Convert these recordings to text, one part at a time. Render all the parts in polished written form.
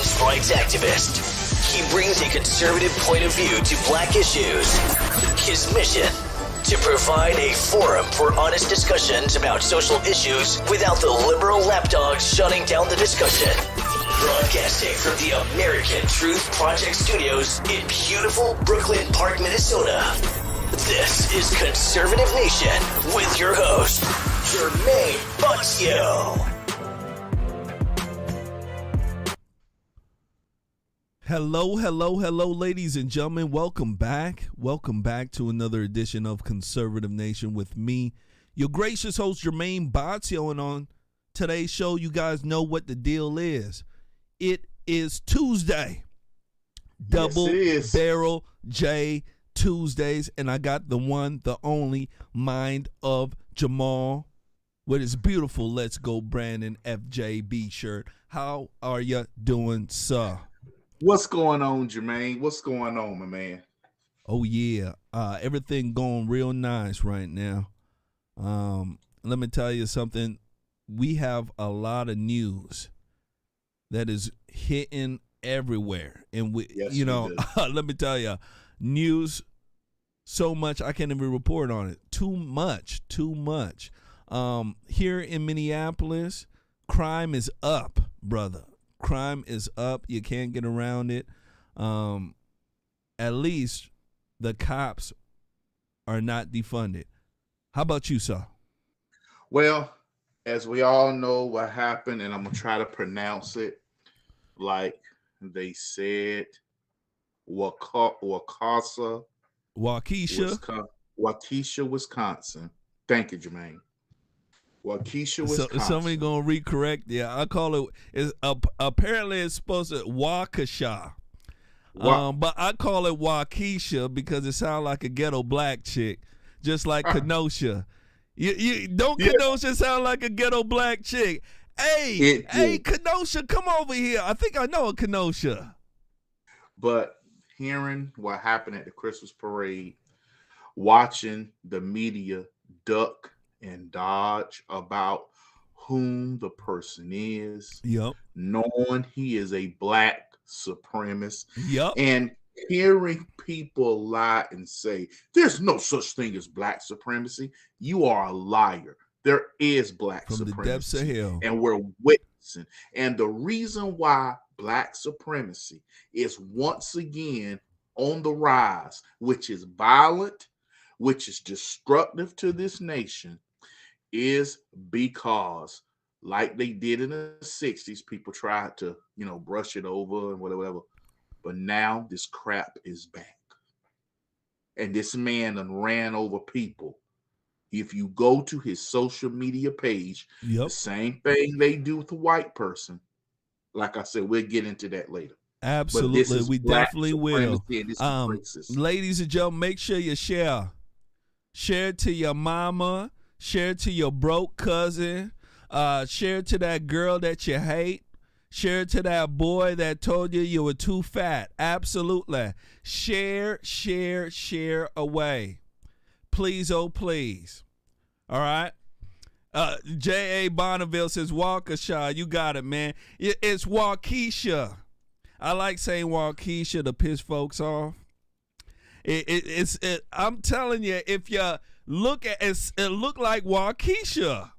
women's rights activist. He brings a conservative point of view to black issues. His mission: to provide a forum for honest discussions about social issues without the liberal lapdogs shutting down the discussion. Broadcasting from the American Truth Project studios in beautiful Brooklyn Park, Minnesota. This is Conservative Nation with your host, Jermain Botsio. Hello, ladies and gentlemen. Welcome back. Welcome back to another edition of Conservative Nation with me, your gracious host, Jermain Botsio. And on today's show, you guys know what the deal is. It is Tuesday. Double Barrel J Tuesdays. And I got the one, the only mind of Jamal with his beautiful Let's Go Brandon FJB shirt. How are you doing, sir? What's going on, Jermain? What's going on, my man? Oh, yeah. Everything going real nice right now. Let me tell you something. We have a lot of news that is hitting everywhere. And, let me tell you, news so much I can't even report on it. Too much. Here in Minneapolis, crime is up, brother. Crime is up. You can't get around it. At least the cops are not defunded. How about you, sir? Well, as we all know what happened, and I'm going to try to pronounce it like they said, Waukesha, Wisconsin. Thank you, Jermain. Waukesha, Wisconsin. So somebody gonna recorrect? Yeah, I call it. Apparently it's supposed to Waukesha, but I call it Waukesha because it sounds like a ghetto black chick, just like Kenosha. You don't Kenosha sound like a ghetto black chick? Hey, Kenosha, come over here. I think I know a Kenosha. But hearing what happened at the Christmas parade, watching the media duck and dodge about whom the person is, knowing he is a black supremacist, and hearing people lie and say there's no such thing as black supremacy. You are a liar. There is black from supremacy, the depths of hell, and we're witnessing. And the reason why black supremacy is once again on the rise, which is violent, which is destructive to this nation, is because, like they did in the 60s, people tried to, brush it over and whatever. But now this crap is back. And this man done ran over people. If you go to his social media page, the same thing they do with the white person. Like I said, we'll get into that later. Absolutely. We definitely will. Ladies and gentlemen, make sure you share. Share it to your mama. Share it to your broke cousin. Share it to that girl that you hate. Share it to that boy that told you were too fat. Absolutely. Share away. Please, oh, please. All right? J.A. Bonneville says, Waukesha. You got it, man. It's Waukesha. I like saying Waukesha to piss folks off. I'm telling you, if you look at it, look like Waukesha.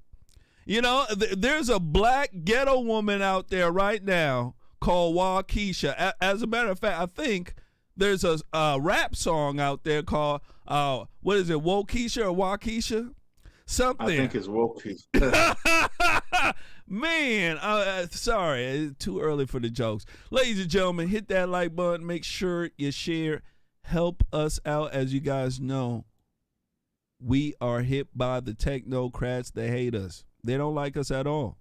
There's a black ghetto woman out there right now called Waukesha. As a matter of fact, I think there's a rap song out there called what is it, Waukesha or Waukesha? Something. I think it's Waukesha. Man, sorry, it's too early for the jokes. Ladies and gentlemen, hit that like button. Make sure you share. Help us out. As you guys know, we are hit by the technocrats. They hate us. They don't like us at all.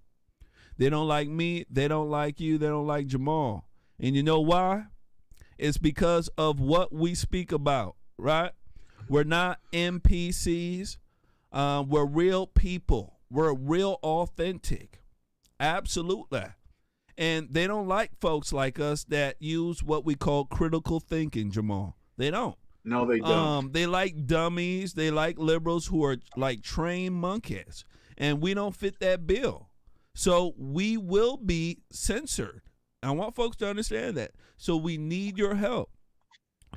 They don't like me. They don't like you. They don't like Jamal. And you know why? It's because of what we speak about, right? We're not NPCs. We're real people. We're real authentic. Absolutely. And they don't like folks like us that use what we call critical thinking, Jamal. They don't. No, they don't. They like dummies. They like liberals who are like trained monkeys. And we don't fit that bill. So we will be censored. I want folks to understand that. So we need your help.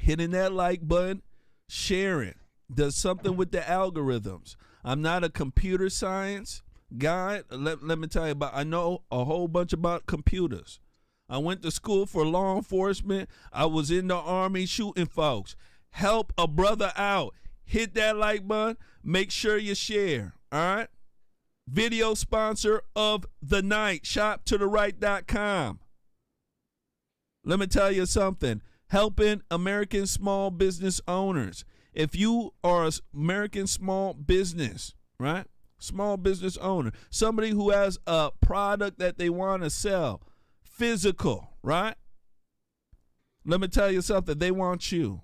Hitting that like button, sharing, does something with the algorithms. I'm not a computer science guy. Let me tell you I know a whole bunch about computers. I went to school for law enforcement. I was in the Army shooting folks. Help a brother out. Hit that like button. Make sure you share. All right? Video sponsor of the night, shoptotheright.com. Let me tell you something. Helping American small business owners. If you are an American small business, right? Small business owner, somebody who has a product that they want to sell, physical, right? Let me tell you something. They want you.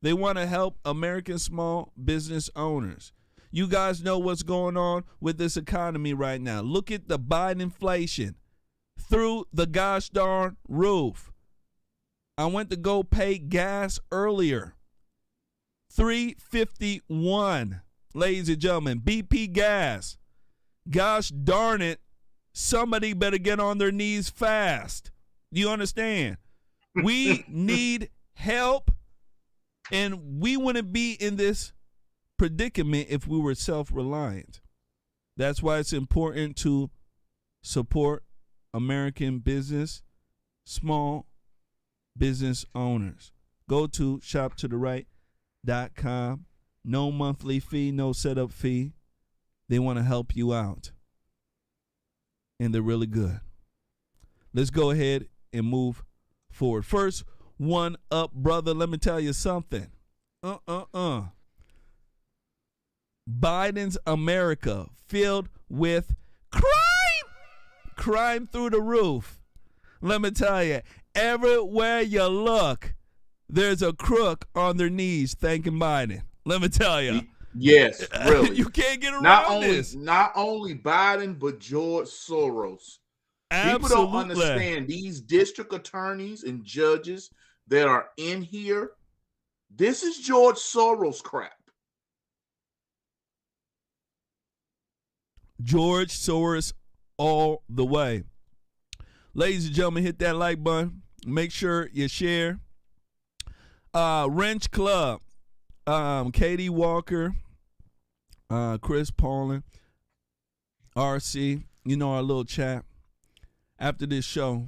They want to help American small business owners. You guys know what's going on with this economy right now. Look at the Biden inflation through the gosh darn roof. I went to go pay gas earlier. $3.51, ladies and gentlemen. BP gas. Gosh darn it. Somebody better get on their knees fast. Do you understand? We need help, and we wouldn't be in this predicament if we were self-reliant. That's why it's important to support American business, small business owners. Go to shoptotheright.com. No monthly fee, no setup fee. They want to help you out. And they're really good. Let's go ahead and move forward. First one up, brother. Let me tell you something. Biden's America filled with crime. Crime through the roof. Let me tell you, everywhere you look, there's a crook on their knees thanking Biden. Let me tell you. Yes, really. You can't get around this. Not only Biden, but George Soros. Absolutely. People don't understand these district attorneys and judges that are in here. This is George Soros crap. George Soros all the way. Ladies and gentlemen, hit that like button. Make sure you share. Wrench Club. Katie Walker. Chris Paulin. RC. You know our little chat. After this show,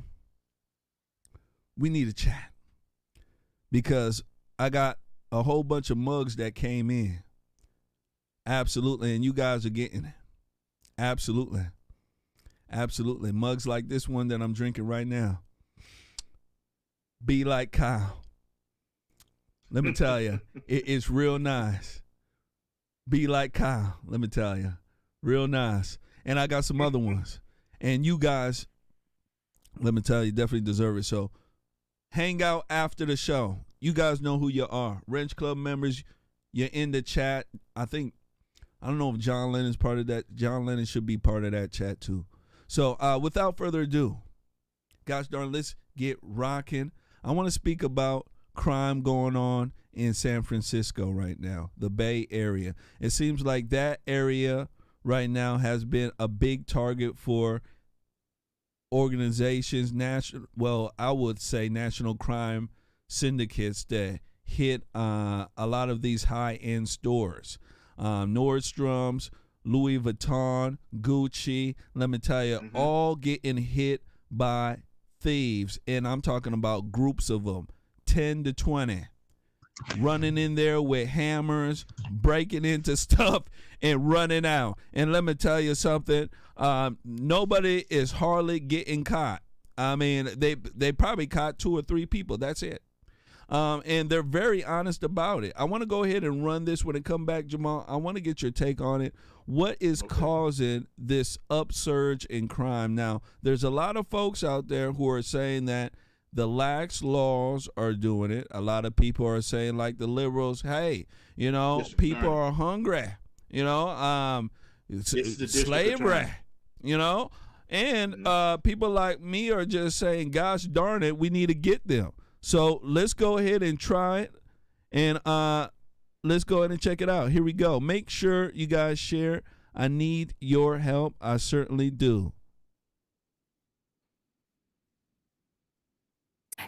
we need a chat. Because I got a whole bunch of mugs that came in. Absolutely. And you guys are getting it. Absolutely. Absolutely. Mugs like this one that I'm drinking right now. Be like Kyle. Let me tell you, it's real nice. Be like Kyle. Let me tell you. Real nice. And I got some other ones. And you guys, let me tell you, definitely deserve it. So hang out after the show. You guys know who you are. Wrench Club members, you're in the chat. I don't know if John Lennon's part of that. John Lennon should be part of that chat too. So without further ado, gosh darn, let's get rocking. I want to speak about crime going on in San Francisco right now, the Bay Area. It seems like that area right now has been a big target for organizations, I would say national crime syndicates that hit a lot of these high-end stores. Nordstrom's, Louis Vuitton, Gucci, let me tell you, all getting hit by thieves. And I'm talking about groups of them, 10 to 20, running in there with hammers, breaking into stuff and running out. And let me tell you something, nobody is hardly getting caught. I mean, they probably caught 2 or 3 people. That's it. And they're very honest about it. I want to go ahead and run this when it come back, Jamal. I want to get your take on it. What is causing this upsurge in crime? Now, there's a lot of folks out there who are saying that the lax laws are doing it. A lot of people are saying, like the liberals, hey, people are hungry. It's slavery, and people like me are just saying, gosh darn it, we need to get them. So let's go ahead and try it, and let's go ahead and check it out. Here we go. Make sure you guys share. I need your help. I certainly do.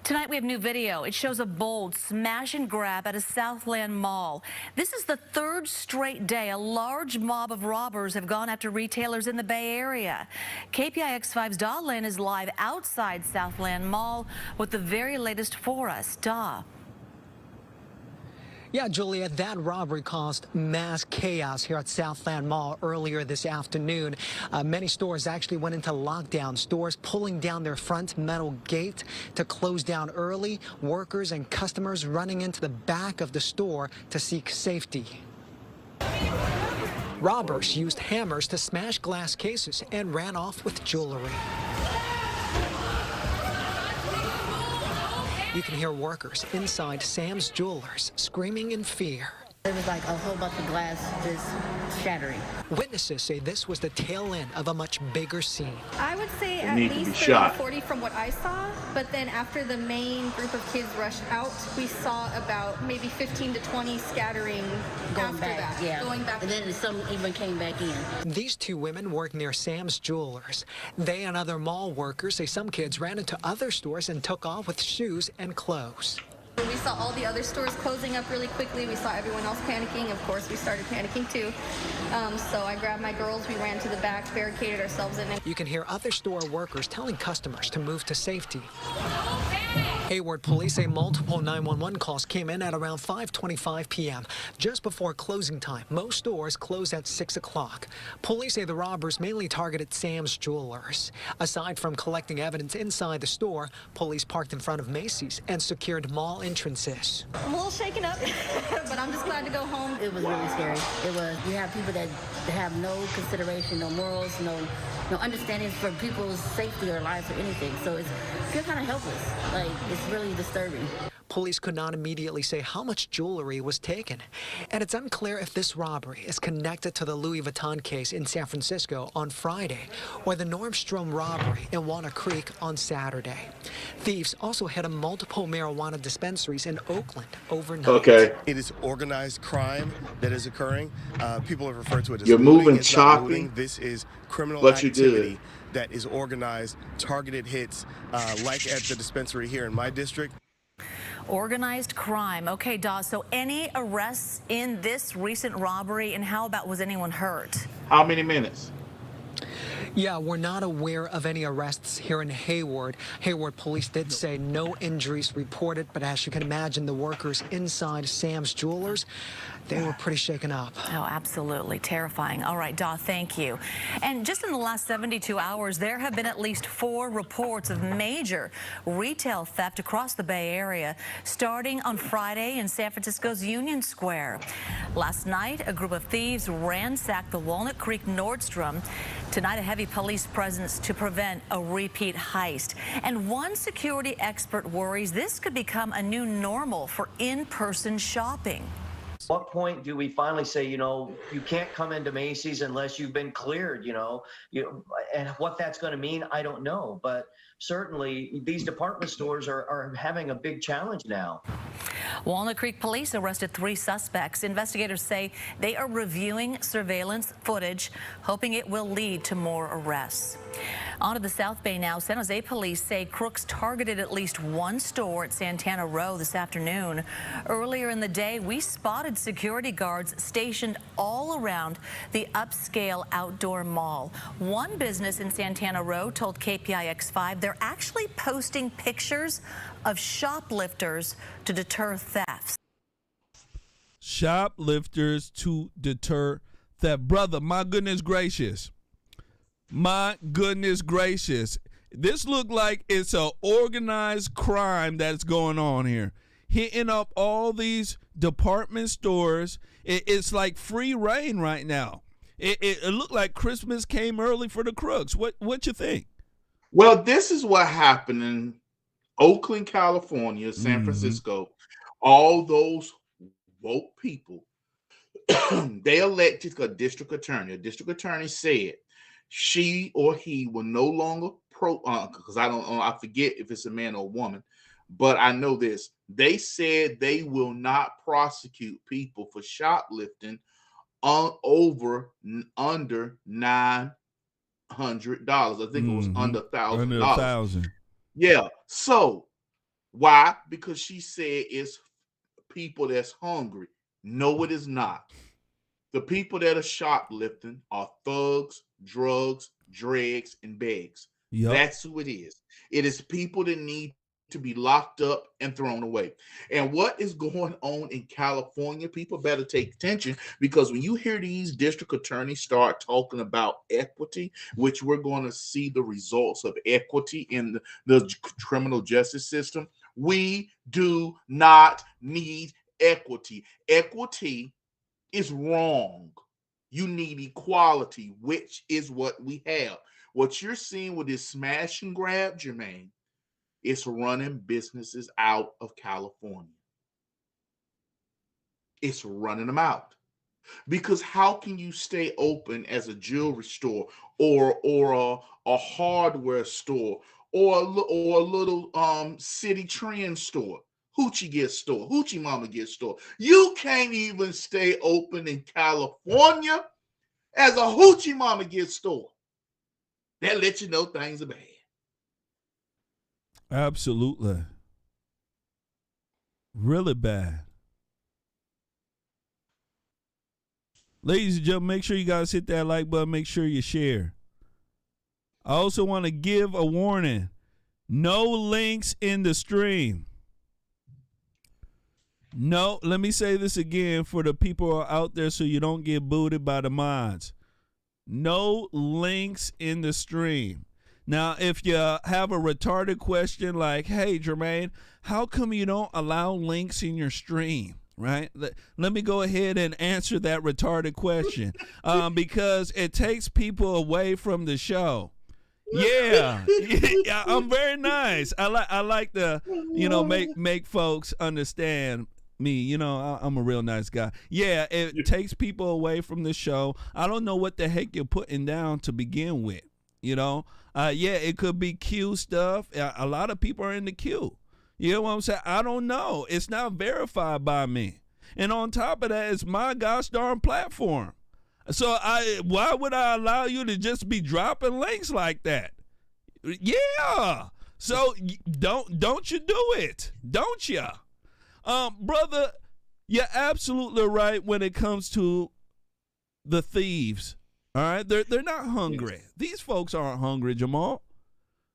Tonight we have new video. It shows a bold smash and grab at a Southland mall. This is the third straight day a large mob of robbers have gone after retailers in the Bay Area. KPIX5's Da Lynn is live outside Southland Mall with the very latest for us. Da. Yeah, Julia, that robbery caused mass chaos here at Southland Mall earlier this afternoon. Many stores actually went into lockdown, stores pulling down their front metal gate to close down early, workers and customers running into the back of the store to seek safety. Robbers used hammers to smash glass cases and ran off with jewelry. You can hear workers inside Sam's Jewelers screaming in fear. It was like a whole bunch of glass just shattering. Witnesses say this was the tail end of a much bigger scene. I would say at least 30 to 40 from what I saw, but then after the main group of kids rushed out, we saw about maybe 15 to 20 scattering Going after back, that. yeah. Going back. And then some even came back in. These two women work near Sam's Jewelers. They and other mall workers say some kids ran into other stores and took off with shoes and clothes. We saw all the other stores closing up really quickly. We saw everyone else panicking. Of course, we started panicking too. So I grabbed my girls. We ran to the back, barricaded ourselves in. You can hear other store workers telling customers to move to safety. Hayward police say multiple 911 calls came in at around 5:25 p.m., just before closing time. Most stores close at 6 o'clock. Police say the robbers mainly targeted Sam's Jewelers. Aside from collecting evidence inside the store, police parked in front of Macy's and secured mall entrances. I'm a little shaken up, but I'm just glad to go home. It was really scary. It was. You have people that have no consideration, no morals, no understanding for people's safety or lives or anything. So you feel kind of helpless. Like, it's really disturbing. Police could not immediately say how much jewelry was taken, and it's unclear if this robbery is connected to the Louis Vuitton case in San Francisco on Friday or the Nordstrom robbery in Walnut Creek on Saturday. Thieves also hit multiple marijuana dispensaries in Oakland overnight. Okay. It is organized crime that is occurring. People have referred to it as You're looting. moving It's choppy. not looting. This is criminal But you activity that is organized, targeted hits, like at the dispensary here in my district. Organized crime. Okay, Da, so any arrests in this recent robbery, and how about was anyone hurt? How many minutes? Yeah, we're not aware of any arrests here in Hayward. Hayward police did say no injuries reported, but as you can imagine, the workers inside Sam's Jewelers, they were pretty shaken up. Oh, absolutely. Terrifying. All right, Da, thank you. And just in the last 72 hours, there have been at least 4 reports of major retail theft across the Bay Area, starting on Friday in San Francisco's Union Square. Last night, a group of thieves ransacked the Walnut Creek Nordstrom. Tonight, a heavy police presence to prevent a repeat heist. And one security expert worries this could become a new normal for in-person shopping. What point do we finally say, you can't come into Macy's unless you've been cleared, and what that's going to mean, I don't know. But certainly these department stores are having a big challenge now. Walnut Creek police arrested 3 suspects. Investigators say they are reviewing surveillance footage, hoping it will lead to more arrests. On to the South Bay now. San Jose police say crooks targeted at least one store at Santana Row this afternoon. Earlier in the day, we spotted security guards stationed all around the upscale outdoor mall. One business in Santana Row told KPIX5 they're actually posting pictures of shoplifters to deter thefts. Shoplifters to deter theft. Brother, my goodness gracious. My goodness gracious. This look like it's an organized crime that's going on here. Hitting up all these department stores. It's like free reign right now. It looked like Christmas came early for the crooks. What you think? Well, this is what happened in Oakland, California, San Francisco. All those woke people, they elected a district attorney. A district attorney said she or he will no longer because I forget if it's a man or a woman, but I know this. They said they will not prosecute people for shoplifting under $900. I think it was under $1,000. Under $1,000. Yeah. So Why? Because she said it's people that's hungry. No, it is not. The people that are shoplifting are thugs, drugs, dregs, and begs. Yep. That's who it is. It is people that need to be locked up and thrown away. And what is going on in California, people better take attention, because when you hear these district attorneys start talking about equity, which we're going to see the results of equity in the criminal justice system, we do not need equity. Equity is wrong. You need equality, which is what we have. What you're seeing with this smash and grab, Jermain, it's running businesses out of California. It's running them out. Because how can you stay open as a jewelry store or a hardware store or a little city trend store, hoochie mama get store? You can't even stay open in California as a hoochie mama get store. That lets you know things are bad. Absolutely. Really bad. Ladies and gentlemen, make sure you guys hit that like button. Make sure you share. I also want to give a warning. No links in the stream. No, let me say this again for the people who are out there so you don't get booted by the mods. No links in the stream. Now, if you have a retarded question like, hey, Jermain, how come you don't allow links in your stream, right? Let me go ahead and answer that retarded question because it takes people away from the show. Yeah, I'm very nice. I like to, make folks understand me. I'm a real nice guy. Yeah, it takes people away from the show. I don't know what the heck you're putting down to begin with, it could be Q stuff. A lot of people are in the queue. You know what I'm saying? I don't know. It's not verified by me. And on top of that, it's my gosh darn platform. So why would I allow you to just be dropping links like that? Yeah. So don't you do it. Don't you? Brother, you're absolutely right when it comes to the thieves. All right, they're not hungry. These folks aren't hungry, Jamal.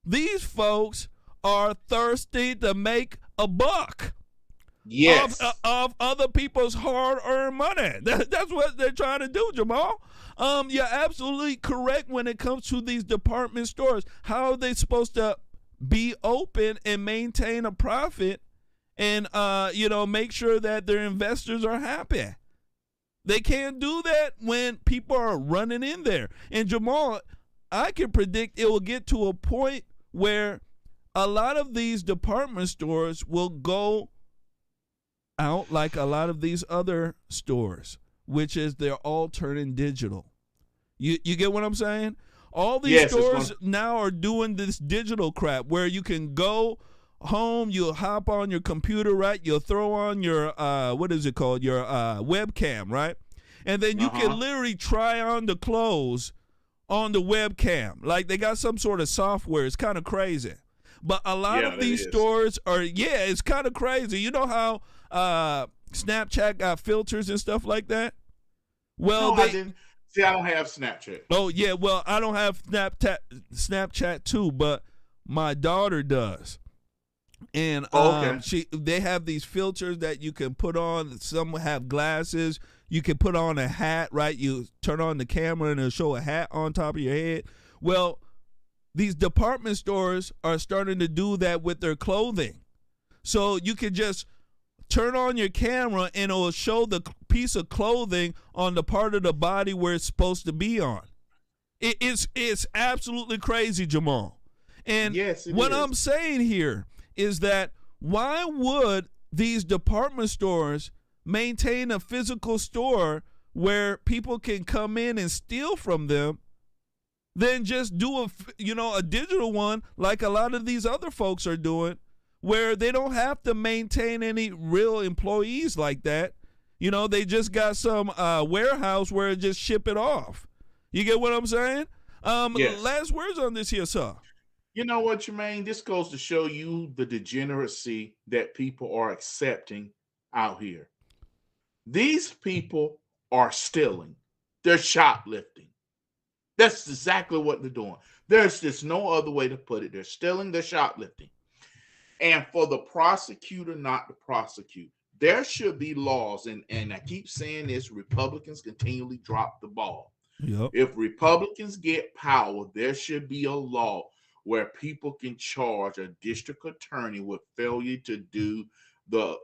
These folks are thirsty to make a buck. Yes. Of other people's hard-earned money. That's what they're trying to do, Jamal. You're absolutely correct when it comes to these department stores. How are they supposed to be open and maintain a profit and make sure that their investors are happy? They can't do that when people are running in there. And Jamal, I can predict it will get to a point where a lot of these department stores will go out like a lot of these other stores, which is they're all turning digital. You get what I'm saying? All these stores now are doing this digital crap where you can go home, you'll hop on your computer, right? You'll throw on your what is it called? Your webcam, right? And then you can literally try on the clothes on the webcam. Like they got some sort of software. It's kind of crazy. But a lot of these stores are, it's kind of crazy. You know how Snapchat got filters and stuff like that? Well, I didn't. See, I don't have Snapchat. Oh, yeah. Well, I don't have Snapchat too, but my daughter does. And they have these filters that you can put on. Some have glasses. You can put on a hat, right? You turn on the camera and it'll show a hat on top of your head. Well, these department stores are starting to do that with their clothing. So you can just turn on your camera and it will show the piece of clothing on the part of the body where it's supposed to be on. It's absolutely crazy, Jamal. And what I'm saying here is that why would these department stores maintain a physical store where people can come in and steal from them than just do a digital one like a lot of these other folks are doing, where they don't have to maintain any real employees like that. They just got some warehouse where it just ship it off. You get what I'm saying? Last words on this here, sir. You know what, Jermaine? This goes to show you the degeneracy that people are accepting out here. These people are stealing. They're shoplifting. That's exactly what they're doing. There's just no other way to put it. They're stealing, they're shoplifting. And for the prosecutor not to prosecute, there should be laws. And I keep saying this, Republicans continually drop the ball. Yep. If Republicans get power, there should be a law where people can charge a district attorney with failure to do the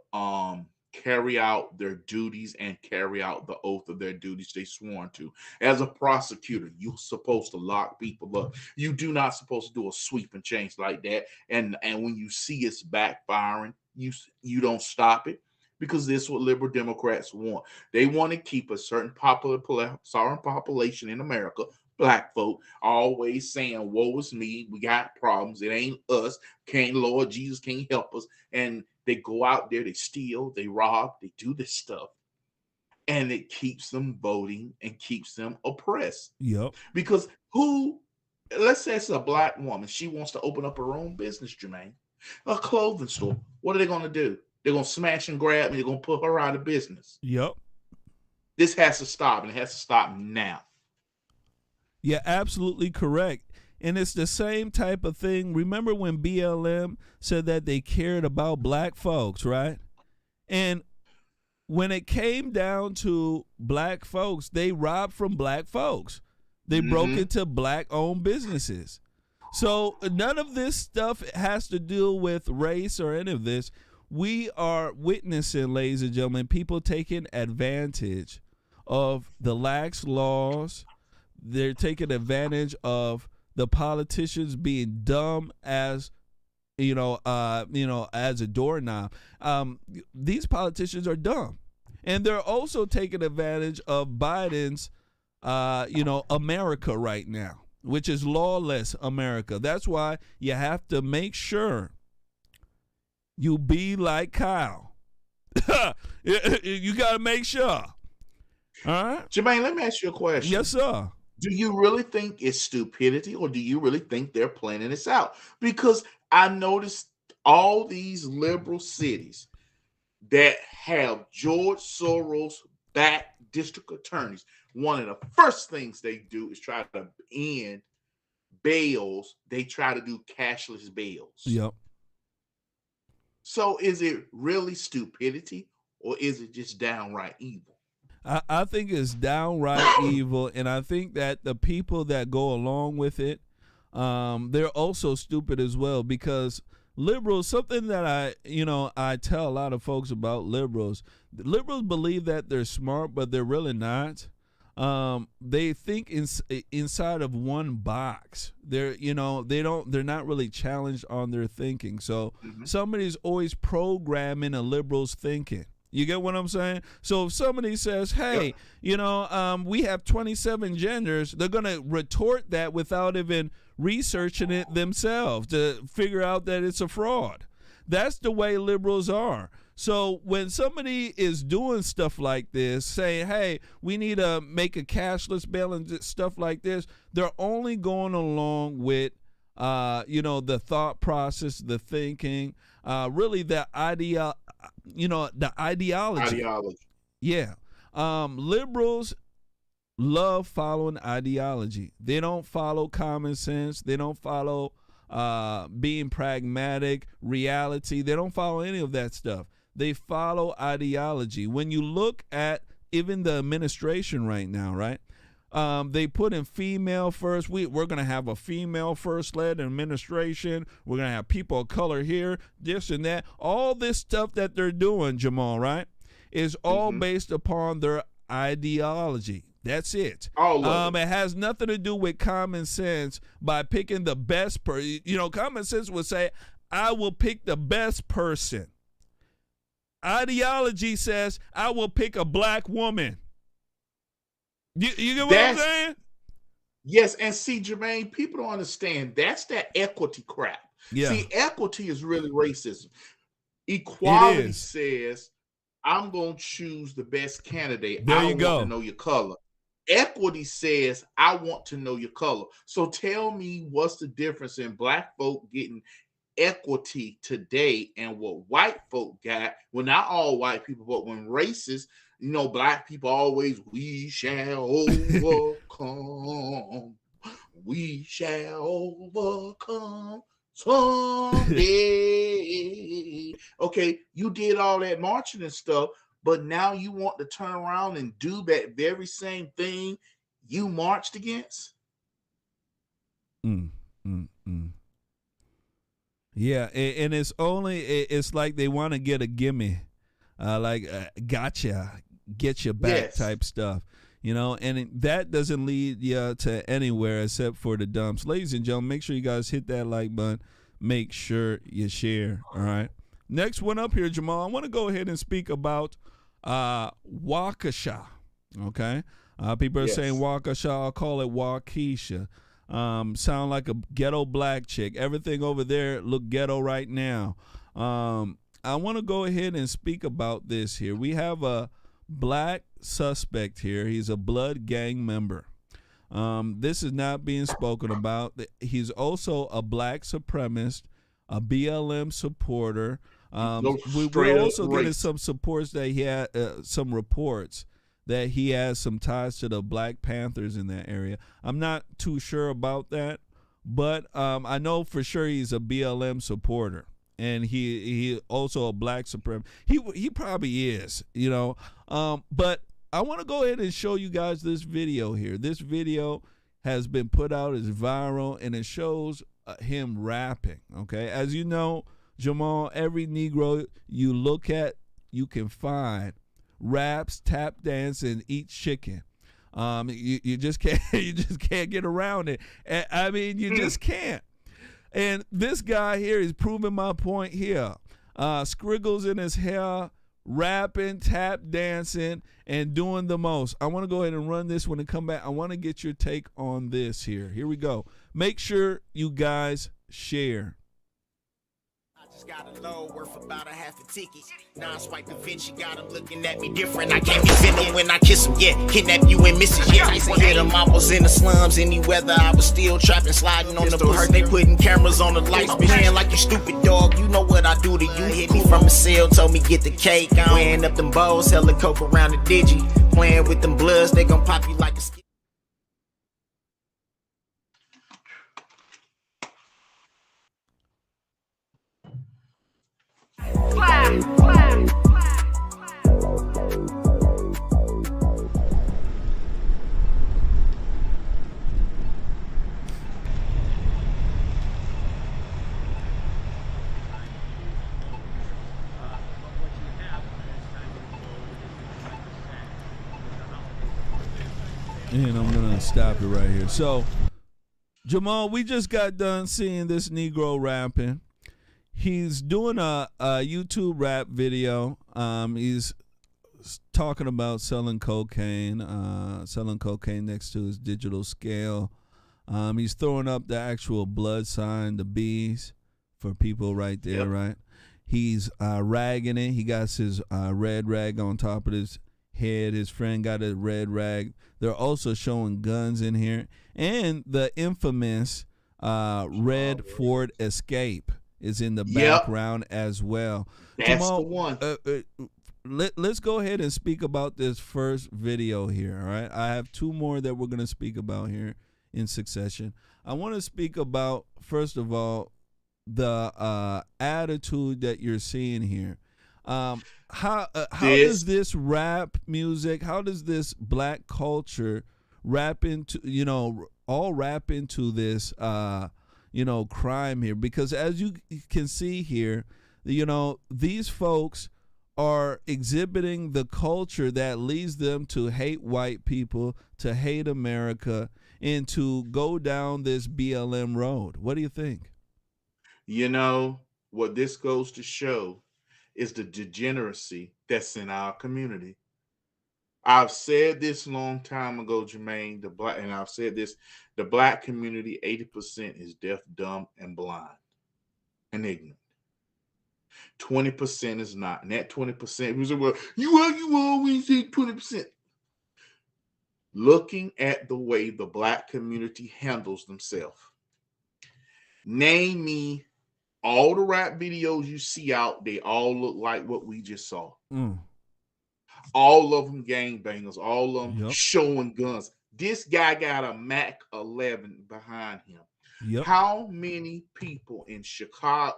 carry out their duties and carry out the oath of their duties they sworn to. As a prosecutor, you're supposed to lock people up. You do not supposed to do a sweep and change like that. And when you see it's backfiring, you don't stop it, because this is what liberal Democrats want. They want to keep a certain population in America, black folk, always saying, woe is me, we got problems, it ain't us, can't Lord Jesus can't help us. And they go out there, they steal, they rob, they do this stuff. And it keeps them voting and keeps them oppressed. Yep. Because let's say it's a black woman, she wants to open up her own business, Jermaine, a clothing store. What are they going to do? They're going to smash and grab and they're going to put her out of business. Yep. This has to stop, and it has to stop now. Yeah, absolutely correct. And it's the same type of thing. Remember when BLM said that they cared about black folks, right? And when it came down to black folks, they robbed from black folks. They broke into black-owned businesses. So none of this stuff has to do with race or any of this. We are witnessing, ladies and gentlemen, people taking advantage of the lax laws. They're taking advantage of the politicians being dumb as, as a doorknob. These politicians are dumb, and they're also taking advantage of Biden's, America right now, which is lawless America. That's why you have to make sure you be like Kyle. You got to make sure. All right, Jermaine, let me ask you a question. Yes, sir. Do you really think it's stupidity, or do you really think they're planning this out? Because I noticed all these liberal cities that have George Soros-backed district attorneys, one of the first things they do is try to end bails. They try to do cashless bails. Yep. So is it really stupidity, or is it just downright evil? I think it's downright evil, and I think that the people that go along with it, they're also stupid as well, because liberals, something that I tell a lot of folks about liberals believe that they're smart, but they're really not. They think inside of one box. They're not really challenged on their thinking. So somebody's always programming a liberal's thinking. You get what I'm saying? So if somebody says, hey, we have 27 genders, they're going to retort that without even researching it themselves to figure out that it's a fraud. That's the way liberals are. So when somebody is doing stuff like this, saying, hey, we need to make a cashless bail and stuff like this, they're only going along with, the thought process, the thinking, really the ideology. Yeah. Liberals love following ideology. They don't follow common sense. They don't follow being pragmatic, reality. They don't follow any of that stuff. They follow ideology. When you look at even the administration right now, right? They put in female first. We're going to have a female first-led administration. We're going to have people of color here, this and that. All this stuff that they're doing, Jamal, right, is all based upon their ideology. That's it. It has nothing to do with common sense by picking the best person. Common sense would say, I will pick the best person. Ideology says, I will pick a black woman. You get what I'm saying? Yes, and see, Jermaine, people don't understand. That's that equity crap. Yeah. See, equity is really racism. Equality says, I'm going to choose the best candidate. There I you don't go. want to know your color. Equity says, I want to know your color. So tell me what's the difference in black folk getting equity today and what white folk got. Well, not all white people, but when racist, black people always, we shall overcome. We shall overcome someday. Okay, you did all that marching and stuff, but now you want to turn around and do that very same thing you marched against? Yeah, and it's like they want to get a gimme, gotcha, get you back type stuff, and that doesn't lead you to anywhere except for the dumps. Ladies and gentlemen, make sure you guys hit that like button. Make sure you share, all right? Next one up here, Jamal, I want to go ahead and speak about Waukesha, okay? People are saying Waukesha, I'll call it Waukesha. Sound like a ghetto black chick. Everything over there look ghetto right now. I want to go ahead and speak about this here. We have a black suspect here. He's a blood gang member. This is not being spoken about. He's also a black supremacist, a BLM supporter. We're also getting some supports that he had, some reports that he has some ties to the Black Panthers in that area. I'm not too sure about that, but I know for sure he's a BLM supporter, and he also a black supremacist. He probably is, but I want to go ahead and show you guys this video here. This video has been put out as viral, and it shows him rapping, okay? As you know, Jamal, every Negro you look at, you can find raps, tap dance, and eat chicken. You just can't get around it. I mean, you just can't. And this guy here is proving my point here. Scriggles in his hair, rapping, tap dancing, and doing the most. I want to go ahead and run this one and come back. I want to get your take on this here. Here we go. Make sure you guys share. Got a low worth about a half a ticket. Non-swipe Da Vinci got him looking at me different. I can't be feeling when I kiss him, kidnap you and miss it, I hit him, I was in the slums, any weather, I was still trapping, sliding on the bus. They putting cameras on the lights, playing like you stupid dog. You know what I do to you. Hit me from a cell, told me get the cake. I'm weighing up them bowls, hella coke around the digi. Playing with them bloods, they gon' pop you like a skip. And I'm going to stop it right here. So, Jamal, we just got done seeing this Negro rapping. He's doing a YouTube rap video. He's talking about selling cocaine next to his digital scale. He's throwing up the actual blood sign, the B's, for people right there, right? He's ragging it. He got his red rag on top of his head. His friend got a red rag. They're also showing guns in here. And the infamous red Ford Escape is in the background as well. That's Jamal, the one. Let's go ahead and speak about this first video here, all right? I have two more that we're going to speak about here in succession. I want to speak about, first of all, the attitude that you're seeing here. How does this rap music, how does this black culture rap into, all rap into this, crime here? Because as you can see here, these folks are exhibiting the culture that leads them to hate white people, to hate America, and to go down this BLM road. What do you think? What this goes to show is the degeneracy that's in our community. I've said this a long time ago, Jermain, I've said this, the black community, 80% is deaf, dumb, and blind and ignorant. 20% is not. And that 20%, people say, well, you always say 20%. looking at the way the black community handles themselves. Name me all the rap videos you see out, they all look like what we just saw. All of them gangbangers, all of them showing guns. This guy got a Mac 11 behind him. How many people in Chicago,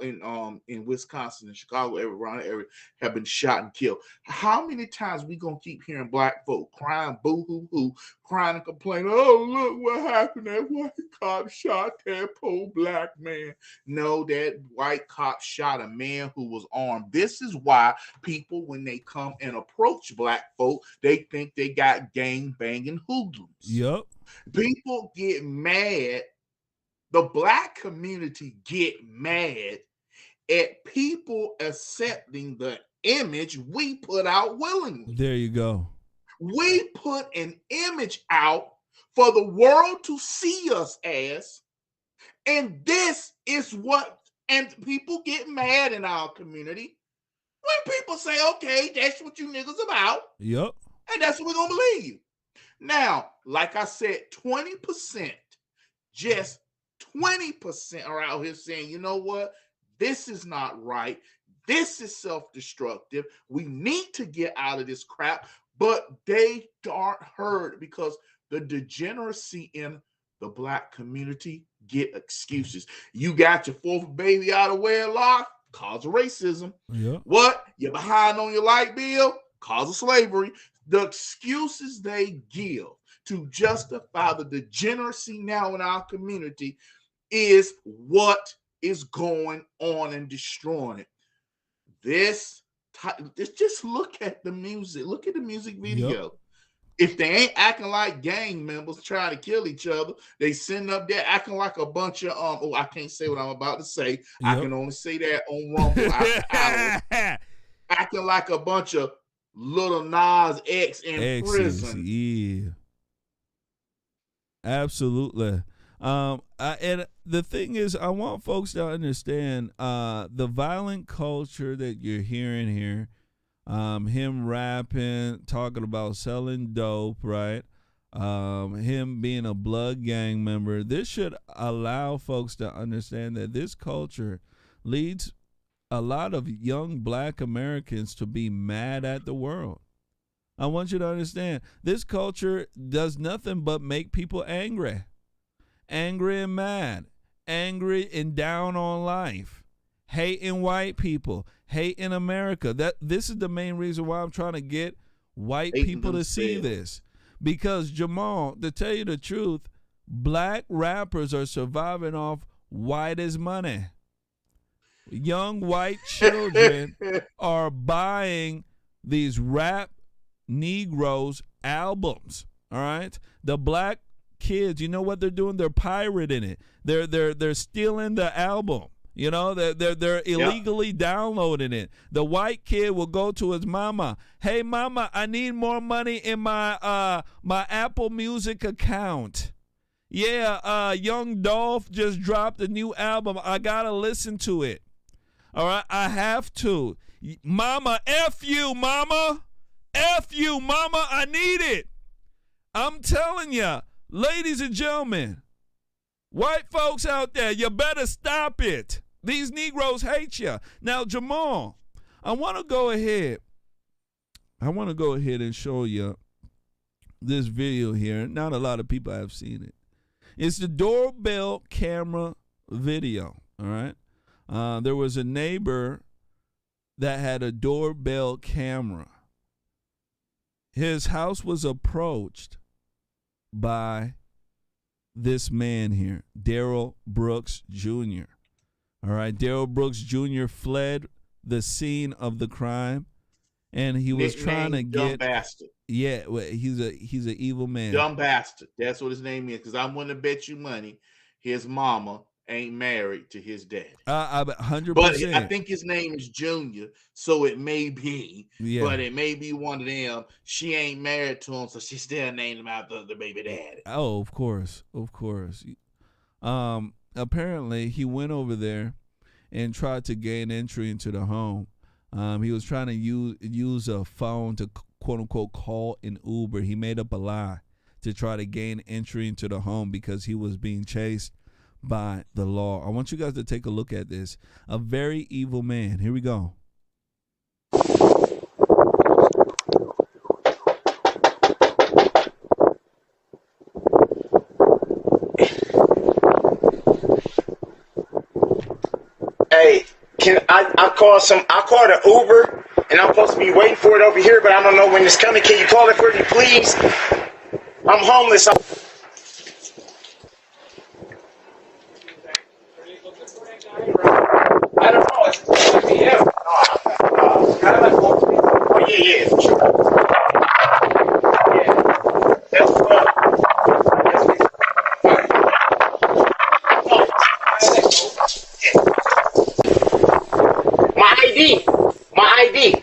in Wisconsin, in Chicago, around the area, have been shot and killed? How many times we gonna keep hearing black folk crying, boo hoo hoo, crying and complaining? Oh, look what happened! That white cop shot that poor black man. No, that white cop shot a man who was armed. This is why people, when they come and approach black folk, they think they got gang banging hoodlums. People get mad. The black community get mad at people accepting the image we put out willingly. There you go. We put an image out for the world to see us as, and this is what, and people get mad in our community when people say, okay, that's what you niggas about. And that's what we're going to believe. Now, like I said, 20%, just 20% are out here saying, you know what? This is not right. This is self-destructive. We need to get out of this crap, but they aren't heard because the degeneracy in the black community get excuses. You got your fourth baby out of wedlock, cause of racism. What? You're behind on your light bill, cause of slavery. The excuses they give to justify the degeneracy now in our community is what is going on and destroying it. Just look at the music. Look at the music video. If they ain't acting like gang members trying to kill each other, they sitting up there acting like a bunch of I can't say what I'm about to say. I can only say that on Rumble. Acting like a bunch of little Nas X in prison. Absolutely. And the thing is, I want folks to understand the violent culture that you're hearing here. Him rapping, talking about selling dope, right? Him being a blood gang member. This should allow folks to understand that this culture leads a lot of young black Americans to be mad at the world. I want you to understand, this culture does nothing but make people angry. Angry and mad. Angry and down on life. Hating white people. Hating America. This is the main reason why I'm trying to get white people to see this. Because, Jamal, to tell you the truth, black rappers are surviving off white as money. Young white children are buying these rap Negroes albums. All right? The black kids, you know what they're doing? They're pirating it. They're stealing the album. You know, they're illegally downloading it. The white kid will go to his mama. Hey, mama, I need more money in my my Apple Music account. Yeah, Young Dolph just dropped a new album. I gotta listen to it. All right, I have to. Mama, F you, mama. F you, mama. I need it. I'm telling you, ladies and gentlemen, white folks out there, you better stop it. These Negroes hate you. Now, Jamal, I want to go ahead and show you this video here. Not a lot of people have seen it. It's the doorbell camera video, all right? There was a neighbor that had a doorbell camera. His house was approached by this man here, Darrell Brooks Jr. All right, Darrell Brooks Jr. fled the scene of the crime, and he was trying to get. Dumb bastard. Yeah, well, he's an evil man. Dumb bastard. That's what his name is. Because I'm willing to bet you money, his mama ain't married to his dad. 100%. But I think his name is Junior, so it may be. Yeah. But it may be one of them. She ain't married to him, so she still named him after the baby daddy. Oh, of course. Apparently, he went over there and tried to gain entry into the home. He was trying to use a phone to quote unquote call an Uber. He made up a lie to try to gain entry into the home because he was being chased by the law. I want you guys to take a look at this. A very evil man. Here we go. Hey, I called an Uber and I'm supposed to be waiting for it over here, but I don't know when it's coming. Can you call it for me, please? I'm homeless. I don't know. It's PM. Oh, yeah, for sure. Yeah. That's My ID.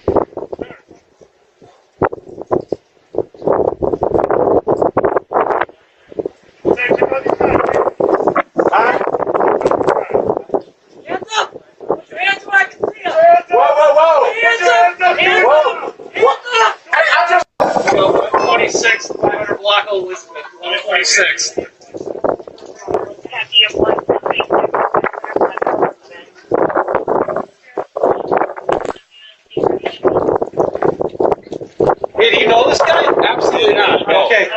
Hey, do you know this guy? Absolutely not. No. Okay.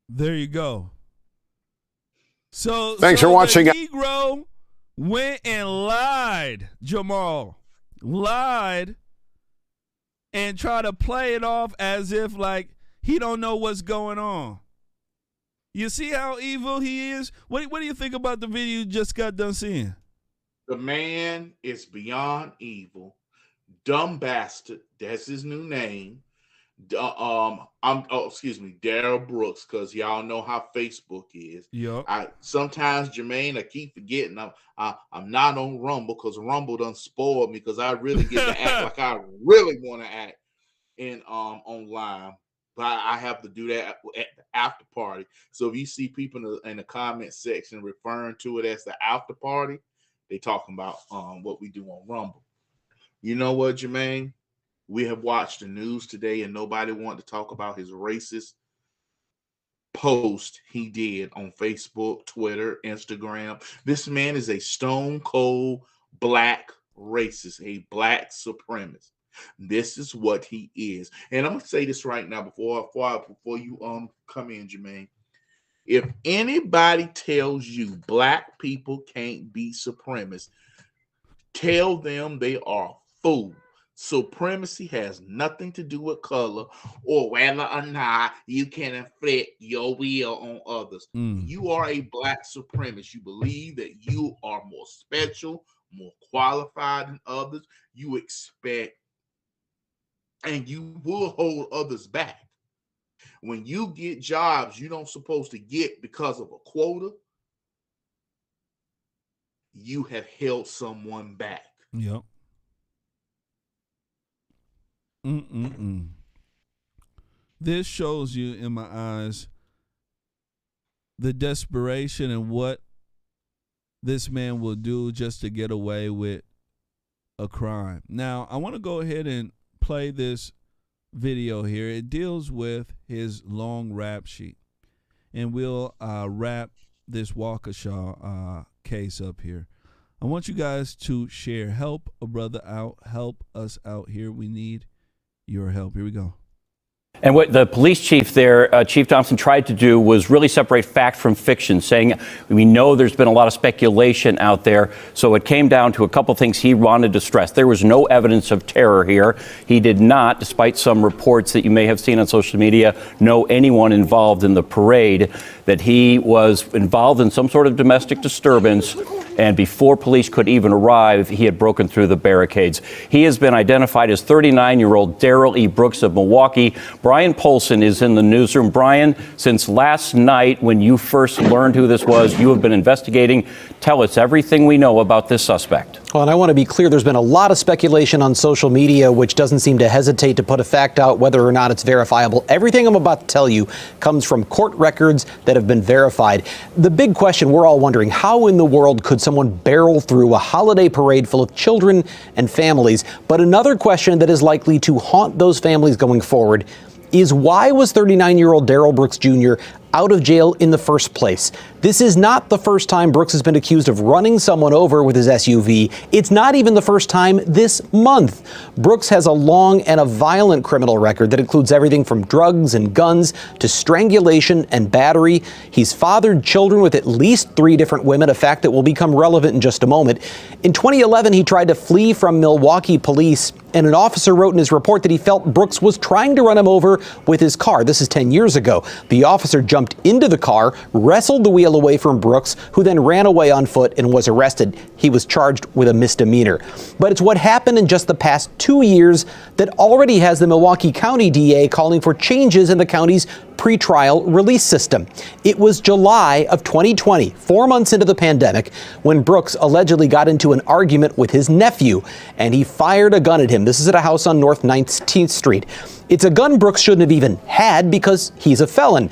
There you go. So thanks for watching. The Negro went and lied, Jamal. Lied and tried to play it off as if like he don't know what's going on. You see how evil he is? What do you think about the video you just got done seeing? The man is beyond evil. Dumb bastard. That's his new name. Daryl Brooks, because y'all know how Facebook is. Yeah. Sometimes, Jermain, I keep forgetting I'm not on Rumble because Rumble done spoiled me because I really get to act like I really want to act online. But I have to do that at the after party. So if you see people in the comment section referring to it as the after party, they talking about what we do on Rumble. You know what, Jermain? We have watched the news today and nobody wanted to talk about his racist post he did on Facebook, Twitter, Instagram. This man is a stone cold black racist, a black supremacist. This is what he is. And I'm going to say this right now before you come in, Jermain. If anybody tells you black people can't be supremacists, tell them they are fools. Supremacy has nothing to do with color or whether or not you can inflict your will on others. You are a black supremacist. You believe that you are more special, more qualified than others. You expect and you will hold others back. When you get jobs you don't supposed to get because of a quota, you have held someone back. Yep. This shows you, in my eyes, the desperation and what this man will do just to get away with a crime. Now, I want to go ahead and play this video here. It deals with his long rap sheet. And we'll wrap this Waukesha case up here. I want you guys to share. Help a brother out. Help us out here. We need your help. Here we go. And what the police chief there, Chief Thompson, tried to do was really separate fact from fiction, saying we know there's been a lot of speculation out there. So it came down to a couple things he wanted to stress. There was no evidence of terror here. He did not, despite some reports that you may have seen on social media, know anyone involved in the parade, that he was involved in some sort of domestic disturbance. And before police could even arrive, he had broken through the barricades. He has been identified as 39-year-old Daryl E. Brooks of Milwaukee. Brian Polson is in the newsroom. Brian, since last night when you first learned who this was, you have been investigating. Tell us everything we know about this suspect. Well, and I want to be clear, there's been a lot of speculation on social media, which doesn't seem to hesitate to put a fact out whether or not it's verifiable. Everything I'm about to tell you comes from court records that have been verified. The big question we're all wondering, how in the world could someone barrel through a holiday parade full of children and families? But another question that is likely to haunt those families going forward is, why was 39-year-old Darrell Brooks Jr. out of jail in the first place? This is not the first time Brooks has been accused of running someone over with his SUV. It's not even the first time this month. Brooks has a long and a violent criminal record that includes everything from drugs and guns to strangulation and battery. He's fathered children with at least 3 different women, a fact that will become relevant in just a moment. In 2011, he tried to flee from Milwaukee police, and an officer wrote in his report that he felt Brooks was trying to run him over with his car. This is 10 years ago. The officer jumped into the car, wrestled the wheel away from Brooks, who then ran away on foot and was arrested. He was charged with a misdemeanor. But it's what happened in just the past 2 years that already has the Milwaukee County DA calling for changes in the county's pretrial release system. It was July of 2020, 4 months into the pandemic, when Brooks allegedly got into an argument with his nephew, and he fired a gun at him. This is at a house on North 19th Street. It's a gun Brooks shouldn't have even had because he's a felon.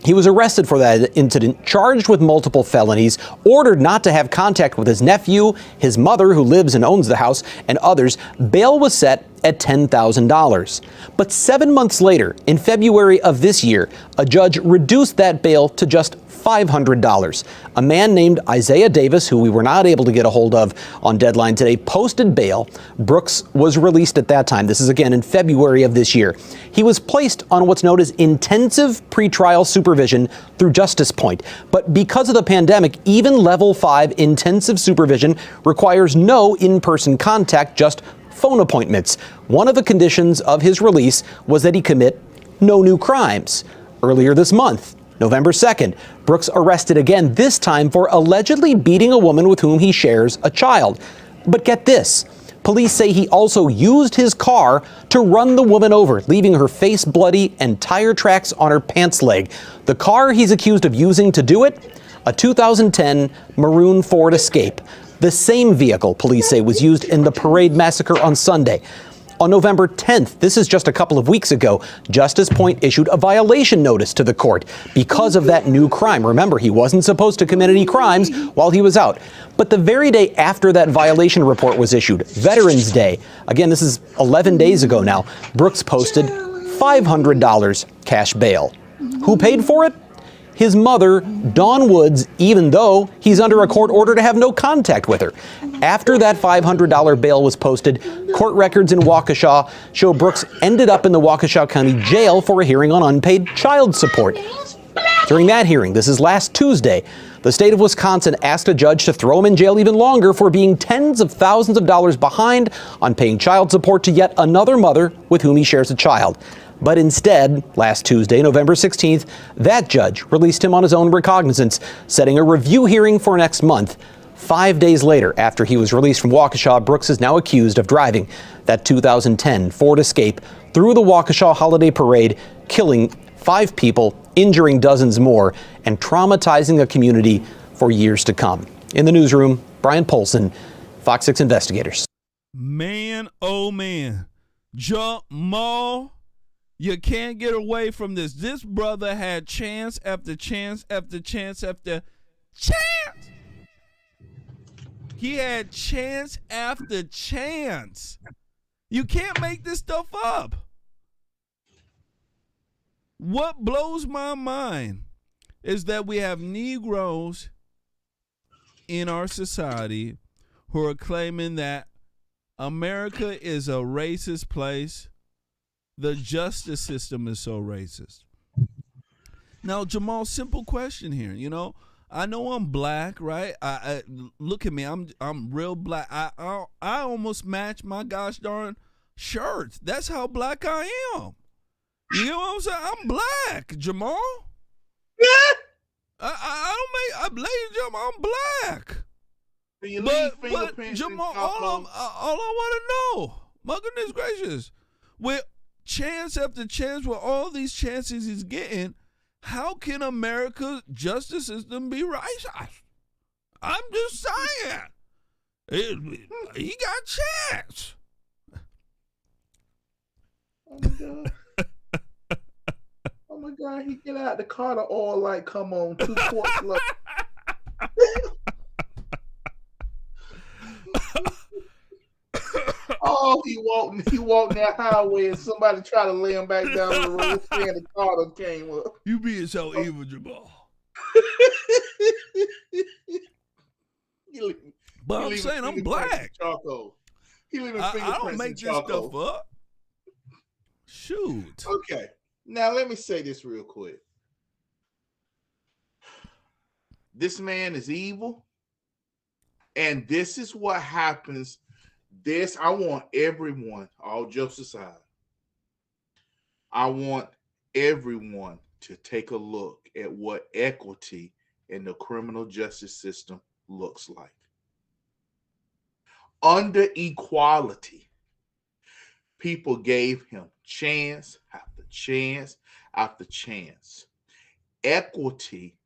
He was arrested for that incident, charged with multiple felonies, ordered not to have contact with his nephew, his mother, who lives and owns the house, and others. Bail was set at $10,000. But 7 months later, in February of this year, a judge reduced that bail to just $500. A man named Isaiah Davis, who we were not able to get a hold of on deadline today, posted bail. Brooks was released at that time. This is again in February of this year. He was placed on what's known as intensive pretrial supervision through Justice Point. But because of the pandemic, even level 5 intensive supervision requires no in-person contact, just phone appointments. One of the conditions of his release was that he commit no new crimes. Earlier this month, November 2nd, Brooks arrested again, this time for allegedly beating a woman with whom he shares a child. But get this, police say he also used his car to run the woman over, leaving her face bloody and tire tracks on her pants leg. The car he's accused of using to do it? A 2010 maroon Ford Escape. The same vehicle, police say, was used in the parade massacre on Sunday. On November 10th, this is just a couple of weeks ago, Justice Point issued a violation notice to the court because of that new crime. Remember, he wasn't supposed to commit any crimes while he was out. But the very day after that violation report was issued, Veterans Day, again, this is 11 days ago now, Brooks posted $500 cash bail. Who paid for it? His mother, Dawn Woods, even though he's under a court order to have no contact with her. After that $500 bail was posted, court records in Waukesha show Brooks ended up in the Waukesha County Jail for a hearing on unpaid child support. During that hearing, this is last Tuesday, the state of Wisconsin asked a judge to throw him in jail even longer for being tens of thousands of dollars behind on paying child support to yet another mother with whom he shares a child. But instead, last Tuesday, November 16th, that judge released him on his own recognizance, setting a review hearing for next month. 5 days later, after he was released from Waukesha, Brooks is now accused of driving that 2010 Ford Escape through the Waukesha holiday parade, killing 5 people, injuring dozens more, and traumatizing a community for years to come. In the newsroom, Brian Polson, Fox 6 Investigators. Man, oh man. Jamal, you can't get away from this. This brother had chance after chance after chance after chance. He had chance after chance. You can't make this stuff up. What blows my mind is that we have Negroes in our society who are claiming that America is a racist place. The justice system is so racist. Now, Jamal, simple question here. You know, I know I'm black, right? I look at me. I'm real black. I almost match my gosh darn shirt. That's how black I am. You know what I'm saying? I'm black, Jamal. Yeah. I don't make. Ladies and gentlemen, I'm black. But Jamal, all I want to know, my goodness gracious, with chance after chance, with all these chances he's getting, how can America's justice system be righteous? I'm just saying. He got a chance. Oh my God. Oh my God, he get out the car, the oil light come on, 2 quarts left. Oh, he walked that highway and somebody tried to lay him back down the road and the car done came up. You being so evil, Jamal. But I'm saying I'm black. He leaving I fingerprints don't make in this charcoal. stuff up. Shoot. Okay. Now let me say this real quick. This man is evil. And this is what happens. This, I want everyone, all jokes aside, I want everyone to take a look at what equity in the criminal justice system looks like. Under equality, people gave him chance after chance after chance. Equity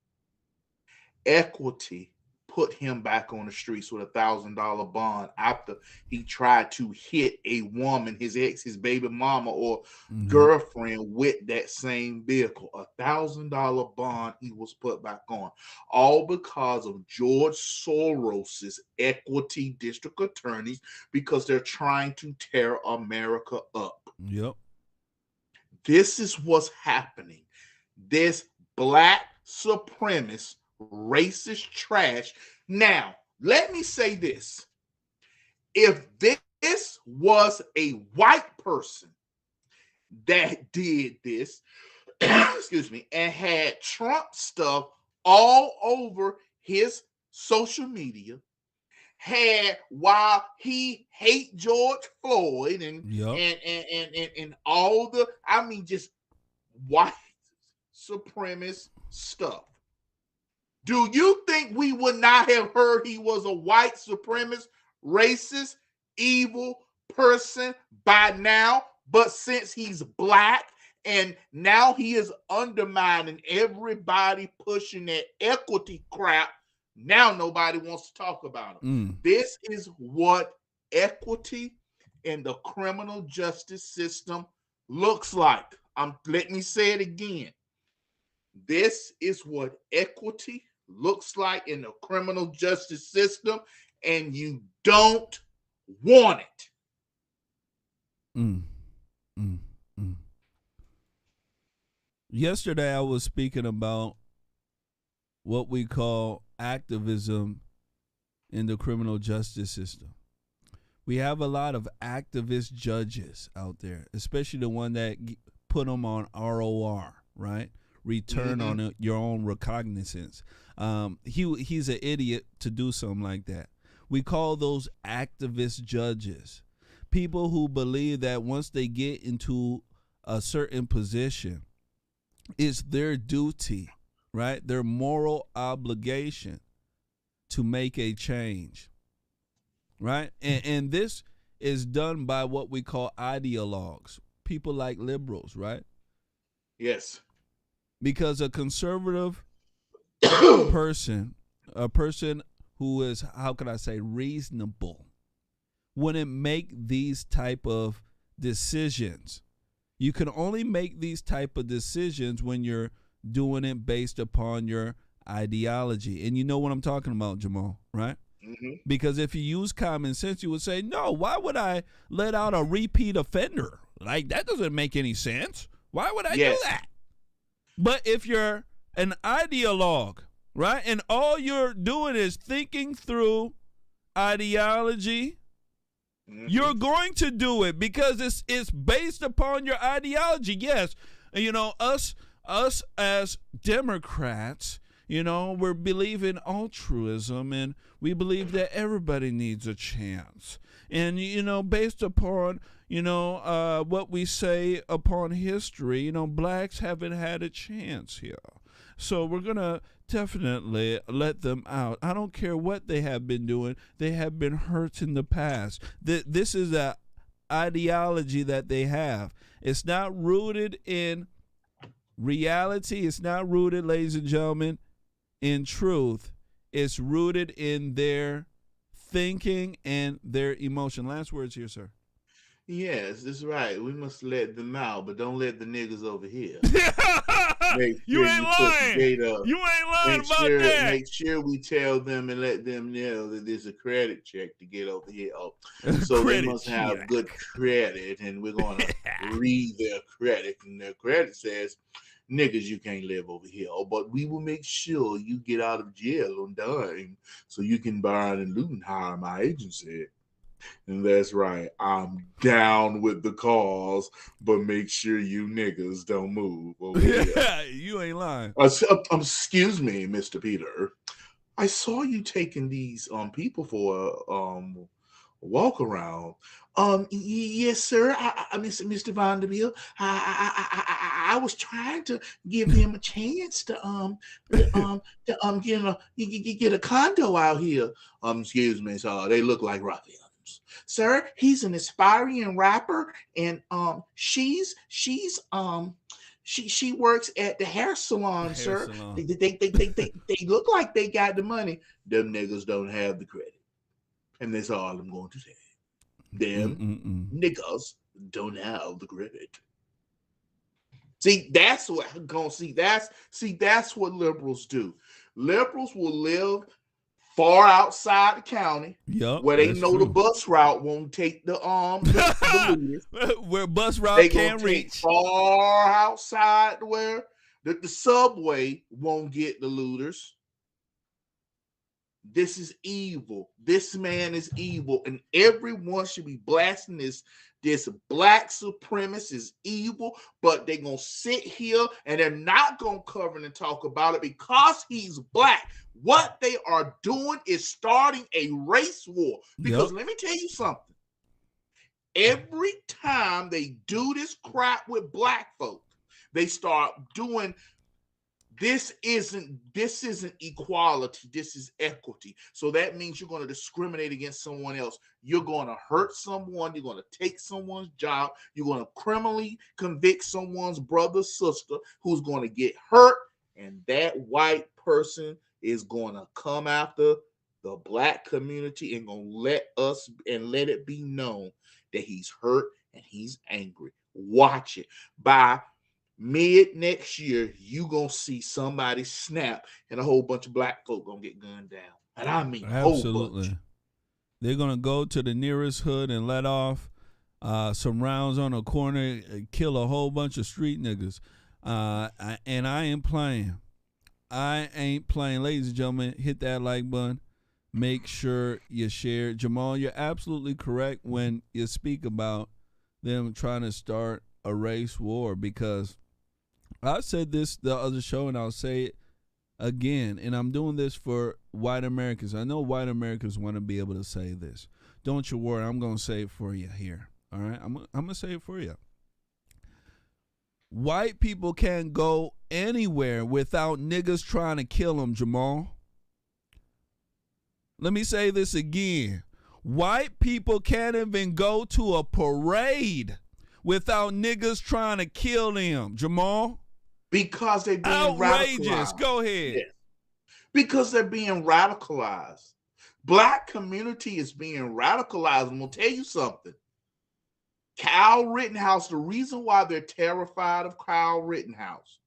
put him back on the streets with $1,000 bond after he tried to hit a woman, his baby mama or girlfriend with that same vehicle. $1,000 bond he was put back on, all because of George Soros's equity district attorneys, because they're trying to tear America up. Yep. This is what's happening. This black supremacist, racist trash. Now, let me say this. If this was a white person that did this, excuse me, and had Trump stuff all over his social media, had while he hate George Floyd and all the, I mean, just white supremacist stuff. Do you think we would not have heard he was a white supremacist, racist, evil person by now? But since he's black and now he is undermining everybody pushing that equity crap, now nobody wants to talk about him. This is what equity in the criminal justice system looks like. Let me say it again. This is what equity looks like in the criminal justice system, and you don't want it. Yesterday, I was speaking about what we call activism in the criminal justice system. We have a lot of activist judges out there, especially the one that put them on ROR, right? Return on your own recognizance. He's an idiot to do something like that. We call those activist judges. People who believe that once they get into a certain position, it's their duty, right? Their moral obligation to make a change, right? And this is done by what we call ideologues, people like liberals, right? Yes. Because a conservative person, a person who is, how can I say, reasonable, wouldn't make these type of decisions. You can only make these type of decisions when you're doing it based upon your ideology. And you know what I'm talking about, Jamal, right? Because if you use common sense, you would say, no, why would I let out a repeat offender? Like, that doesn't make any sense. Why would I do that? But if you're an ideologue, right, and all you're doing is thinking through ideology, you're going to do it because it's based upon your ideology. Yes, you know, us as Democrats, you know, we believe in altruism and we believe that everybody needs a chance. And, you know, based upon, you know, what we say upon history, you know, blacks haven't had a chance here. So we're going to definitely let them out. I don't care what they have been doing. They have been hurt in the past. This is an ideology that they have. It's not rooted in reality. It's not rooted, ladies and gentlemen, in truth. It's rooted in their thinking and their emotion. Last words here, sir. Yes, that's right. We must let them out, but don't let the niggas over here. You ain't lying. You ain't lying about that. Make sure we tell them and let them know that there's a credit check to get over here. So they must have good credit, and we're going to read their credit. And their credit says, niggas, you can't live over here. But we will make sure you get out of jail on dime so you can burn and loot and hire my agency. And that's right. I'm down with the cause, but make sure you niggas don't move over here. You ain't lying. Excuse me, Mr. Peter. I saw you taking these people for a walk around. Yes, sir. Mr. Vanderbilt. I was trying to give him a chance to get a condo out here. Excuse me, so they look like ruffians. Sir, he's an aspiring rapper, and she works at the hair salon, sir. They look like they got the money. Them niggas don't have the credit, and that's all I'm going to say. Them niggas don't have the credit. See, that's what I'm gonna see. That's what liberals do. Liberals will live far outside the county, where they know the bus route won't take the looters. Where bus route can't reach. Far outside where the subway won't get the looters. This is evil. This man is evil, and everyone should be blasting this black supremacist is evil, but they're going to sit here and they're not going to cover and talk about it because he's black. What they are doing is starting a race war. Because let me tell you something. Every time they do this crap with black folk, they start doing this isn't equality. This is equity. So that means you're going to discriminate against someone else. You're going to hurt someone. You're going to take someone's job. You're going to criminally convict someone's brother, sister who's going to get hurt. And that white person is going to come after the black community and going to let it be known that he's hurt and he's angry. Watch it. By mid next year, you gonna see somebody snap and a whole bunch of black folk gonna get gunned down. And I mean absolutely. They're gonna go to the nearest hood and let off some rounds on a corner, kill a whole bunch of street niggas. And I ain't playing. Ladies and gentlemen, hit that like button. Make sure you share. Jamal, you're absolutely correct when you speak about them trying to start a race war, because I said this the other show and I'll say it again, and I'm doing this for white Americans. I know white Americans want to be able to say this. Don't you worry, I'm going to say it for you here. All right? I'm going to say it for you. White people can't go anywhere without niggas trying to kill them, Jamal. Let me say this again. White people can't even go to a parade without niggas trying to kill them, Jamal. Because they're being outrageous. Radicalized. Go ahead. Yes. Because they're being radicalized. Black community is being radicalized. I'm going to tell you something. Kyle Rittenhouse, the reason why they're terrified of Kyle Rittenhouse,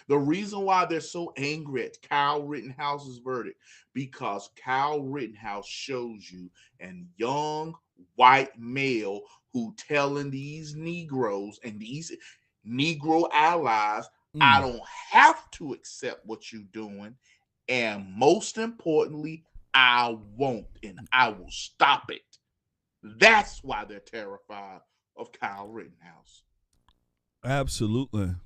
the reason why they're so angry at Kyle Rittenhouse's verdict, because Kyle Rittenhouse shows you a young white male who telling these Negroes and these Negro allies, I don't have to accept what you're doing. And most importantly, I won't, and I will stop it. That's why they're terrified of Kyle Rittenhouse. Absolutely.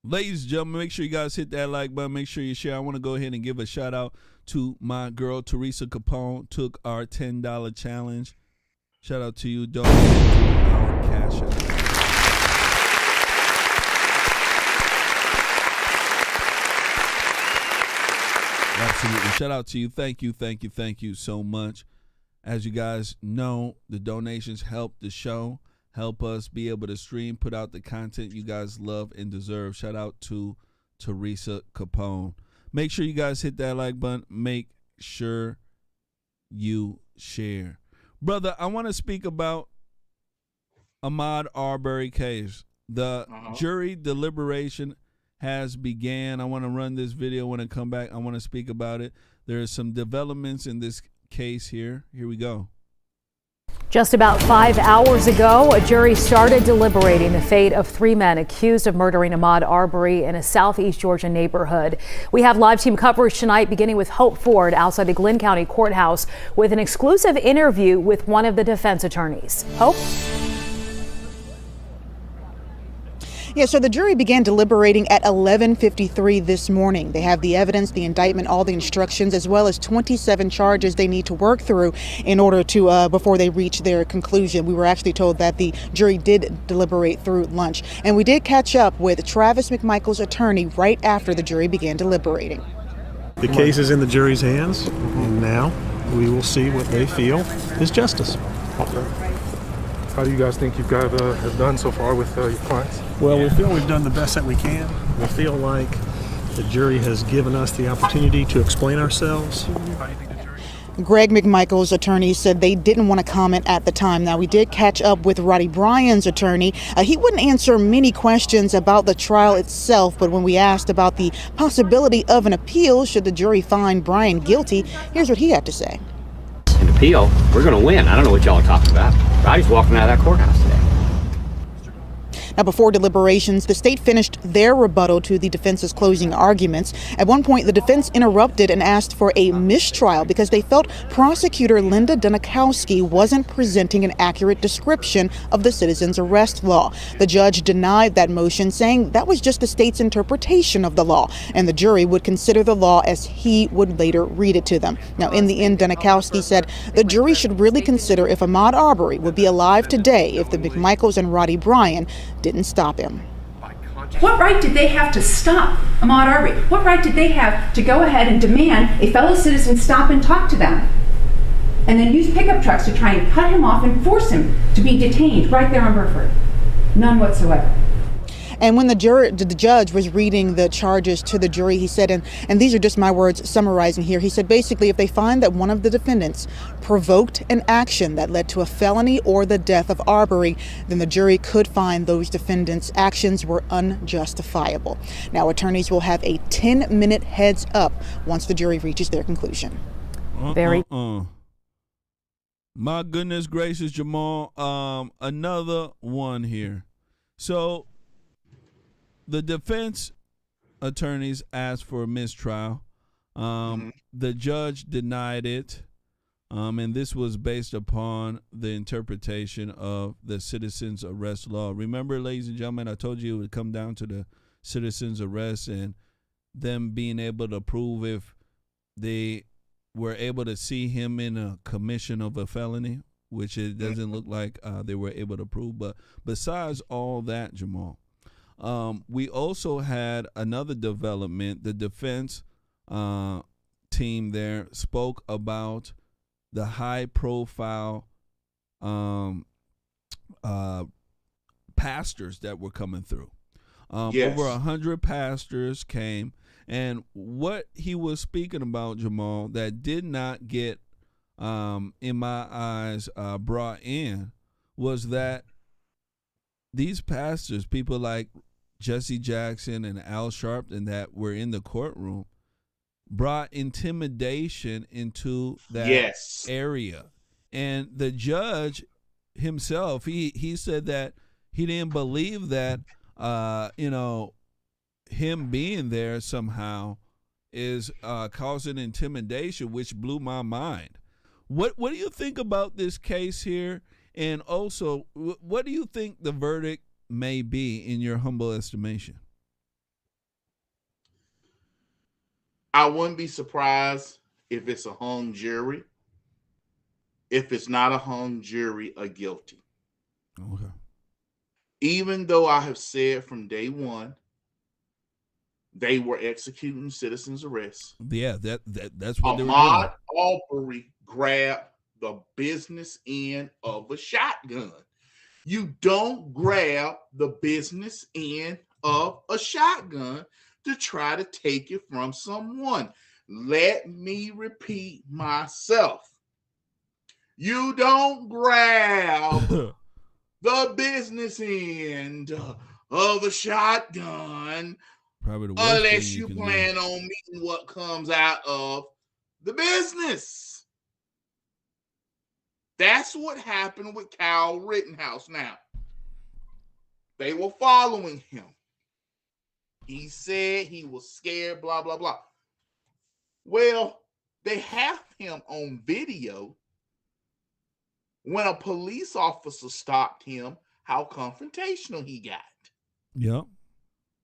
Ladies and gentlemen, make sure you guys hit that like button. Make sure you share. I want to go ahead and give a shout out to my girl, Teresa Capone, took our $10 challenge. Shout out to you. Donate to our cash out. Absolutely. Shout out to you. Thank you so much. As you guys know, the donations help the show, help us be able to stream, put out the content you guys love and deserve. Shout out to Teresa Capone. Make sure you guys hit that like button. Make sure you share. Brother, I want to speak about Ahmaud Arbery case. The jury deliberation has began. I want to run this video. When I come back, I want to speak about it. There are some developments in this case here. Here we go. Just about 5 hours ago, a jury started deliberating the fate of 3 men accused of murdering Ahmaud Arbery in a southeast Georgia neighborhood. We have live team coverage tonight, beginning with Hope Ford outside the Glynn County Courthouse with an exclusive interview with one of the defense attorneys. Hope? Yeah, so the jury began deliberating at 11:53 this morning. They have the evidence, the indictment, all the instructions, as well as 27 charges they need to work through in order to, before they reach their conclusion. We were actually told that the jury did deliberate through lunch. And we did catch up with Travis McMichael's attorney right after the jury began deliberating. The case is in the jury's hands, and now we will see what they feel is justice. How do you guys think you guys have done so far with your clients? Well, we feel we've done the best that we can. We feel like the jury has given us the opportunity to explain ourselves. Greg McMichael's attorney said they didn't want to comment at the time. Now, we did catch up with Roddy Bryan's attorney. He wouldn't answer many questions about the trial itself, but when we asked about the possibility of an appeal should the jury find Bryan guilty, here's what he had to say. An appeal, we're going to win. I don't know what y'all are talking about. Roddy's walking out of that courthouse today. Now, before deliberations, the state finished their rebuttal to the defense's closing arguments. At one point, the defense interrupted and asked for a mistrial because they felt prosecutor Linda Dunikowski wasn't presenting an accurate description of the citizen's arrest law. The judge denied that motion, saying that was just the state's interpretation of the law, and the jury would consider the law as he would later read it to them. Now, in the end, Dunikowski said the jury should really consider if Ahmaud Arbery would be alive today if the McMichaels and Roddy Bryan didn't stop him. What right did they have to stop Ahmaud Arbery? What right did they have to go ahead and demand a fellow citizen stop and talk to them? And then use pickup trucks to try and cut him off and force him to be detained right there on Burford? None whatsoever. And when the judge was reading the charges to the jury, he said, and these are just my words summarizing here, he said basically if they find that one of the defendants provoked an action that led to a felony or the death of Arbery, then the jury could find those defendants' actions were unjustifiable. Now, attorneys will have a 10-minute heads up once the jury reaches their conclusion. My goodness gracious, Jamal. Another one here. So the defense attorneys asked for a mistrial. The judge denied it. And this was based upon the interpretation of the citizen's arrest law. Remember, ladies and gentlemen, I told you it would come down to the citizen's arrest and them being able to prove if they were able to see him in a commission of a felony, which it doesn't look like they were able to prove. But besides all that, Jamal, we also had another development. The defense team there spoke about the high-profile pastors that were coming through. Yes. Over 100 pastors came, and what he was speaking about, Jamal, that did not get, in my eyes, brought in, was that these pastors, people like Jesse Jackson and Al Sharpton that were in the courtroom, brought intimidation into that area. And the judge himself, he said that he didn't believe that, him being there somehow is causing intimidation, which blew my mind. What do you think about this case here? And also, what do you think the verdict may be in your humble estimation? I wouldn't be surprised if it's a hung jury. If it's not a hung jury, a guilty. Okay. Even though I have said from day one, they were executing citizens' arrests. Yeah, that's what they were doing. Ahmaud Arbery grabbed the business end of a shotgun. You don't grab the business end of a shotgun to try to take it from someone. Let me repeat myself. You don't grab the business end of a shotgun Probably the worst unless thing you can plan on meeting what comes out of the business. That's what happened with Kyle Rittenhouse. Now, they were following him. He said he was scared, blah, blah, blah. Well, they have him on video when a police officer stopped him, how confrontational he got. Yep.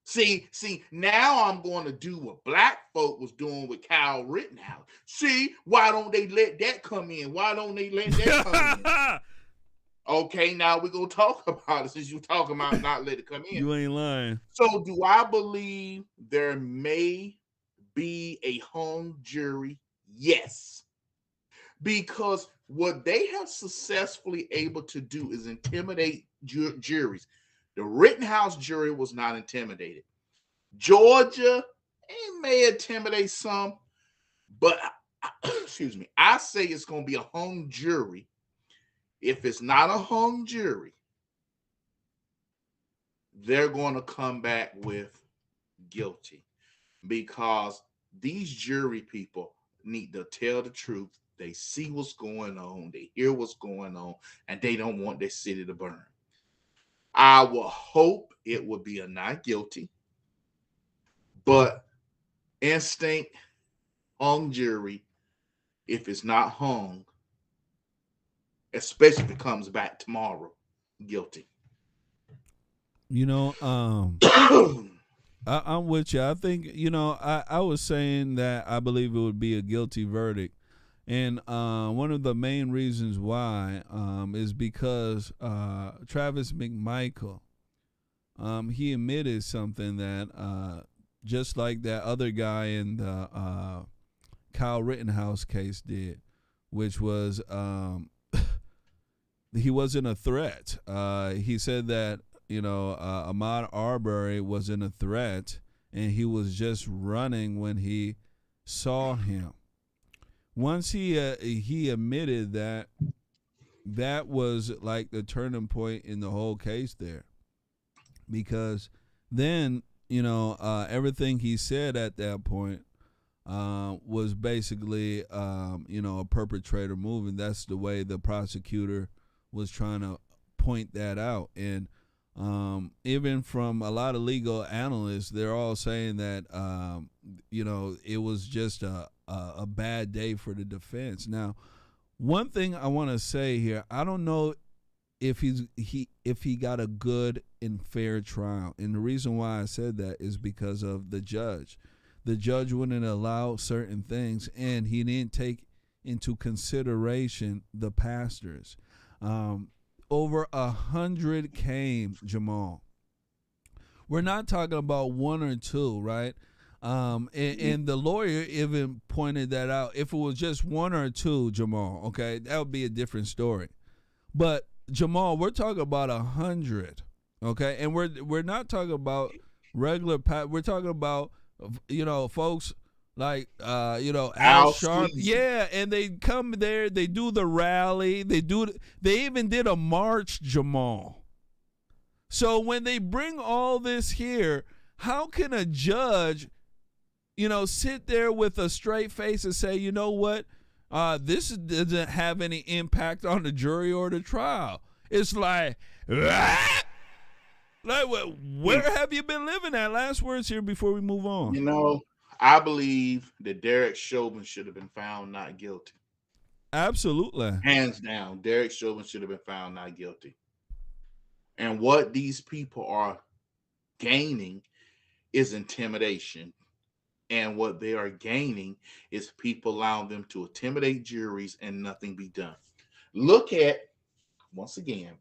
See, now I'm going to do what black folk was doing with Kyle Rittenhouse. See, why don't they let that come in? Why don't they let that come in? Okay, now we're going to talk about it since you're talking about not letting it come in. You ain't lying. So do I believe there may be a hung jury? Yes. Because what they have successfully able to do is intimidate juries. The Rittenhouse jury was not intimidated. Georgia, it may intimidate some, but excuse me, I say it's going to be a hung jury. If it's not a hung jury, they're going to come back with guilty because these jury people need to tell the truth. They see what's going on, they hear what's going on, and they don't want their city to burn. I will hope it will be a not guilty, but instinct, hung jury, if it's not hung, especially if it comes back tomorrow, guilty. You know, I'm with you. I think, you know, I was saying that I believe it would be a guilty verdict. And one of the main reasons why is because Travis McMichael, he admitted something that just like that other guy in the Kyle Rittenhouse case did, which was he wasn't a threat. He said that, you know, Ahmaud Arbery wasn't a threat, and he was just running when he saw him. Once he admitted that, that was like the turning point in the whole case there, because then, you know, everything he said at that point was basically, you know, a perpetrator move, and that's the way the prosecutor was trying to point that out. And even from a lot of legal analysts, they're all saying that, you know, it was just a bad day for the defense. Now, one thing I want to say here, I don't know if he got a good and fair trial. And the reason why I said that is because of the judge. The judge wouldn't allow certain things, and he didn't take into consideration the pastors. Over 100 came, Jamal. We're not talking about one or two, right? And the lawyer even pointed that out. If it was just one or two, Jamal, okay, that would be a different story. But Jamal, we're talking about 100, okay, and we're not talking about regular. We're talking about, you know, folks like you know, Al Sharp, yeah, and they come there, they do the rally, they even did a march, Jamal. So when they bring all this here, how can a judge, you know, sit there with a straight face and say, you know what, this doesn't have any impact on the jury or the trial? It's like, where have you been living at? Last words here before we move on. You know, I believe that Derek Chauvin should have been found not guilty. Absolutely. Hands down, Derek Chauvin should have been found not guilty. And what these people are gaining is intimidation. And what they are gaining is people allowing them to intimidate juries and nothing be done. Look at, once again,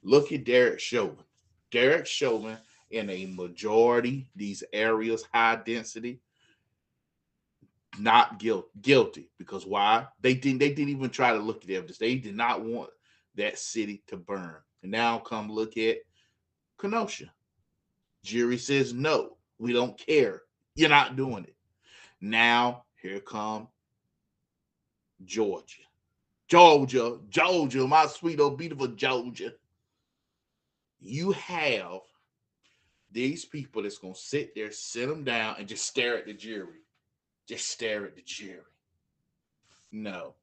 look at Derek Chauvin. Derek Chauvin, in a majority, these areas, high density, not guilty. Because why? They didn't even try to look at evidence. They did not want that city to burn. And now come look at Kenosha. Jury says, no, we don't care. You're not doing it. Now, here come Georgia. Georgia, my sweet old beautiful Georgia. You have these people that's going to sit there, sit them down, and just stare at the jury. Just stare at the jury. No.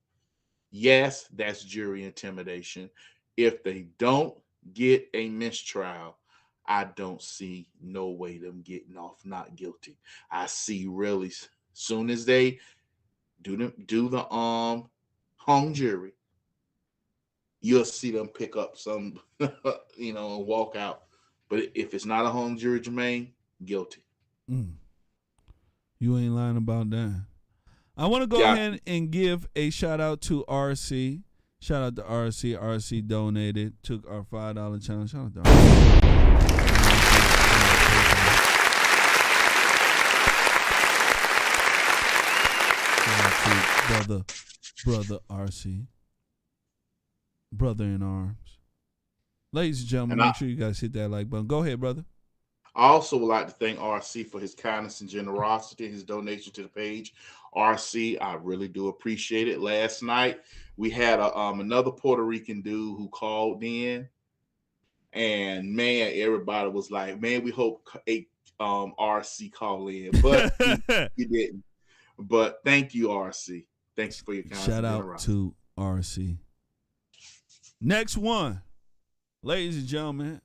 Yes, that's jury intimidation. If they don't get a mistrial, I don't see no way them getting off not guilty. I see really soon as they do the hung jury, you'll see them pick up some, and walk out. But if it's not a hung jury, Jermain, guilty. You ain't lying about that. I want to go ahead and give a shout out to RC. Shout out to RC. RC donated, took our $5 challenge. Shout out to RC. Shout out to brother RC. Brother in arms. Ladies and gentlemen, make sure you guys hit that like button. Go ahead, brother. I also would like to thank RC for his kindness and generosity, his donation to the page. RC, I really do appreciate it. Last night, we had another Puerto Rican dude who called in. And, man, everybody was like, man, we hope RC call in. But he didn't. But thank you, RC. Thanks for your kindness. Shout out to RC. Next one. Ladies and gentlemen,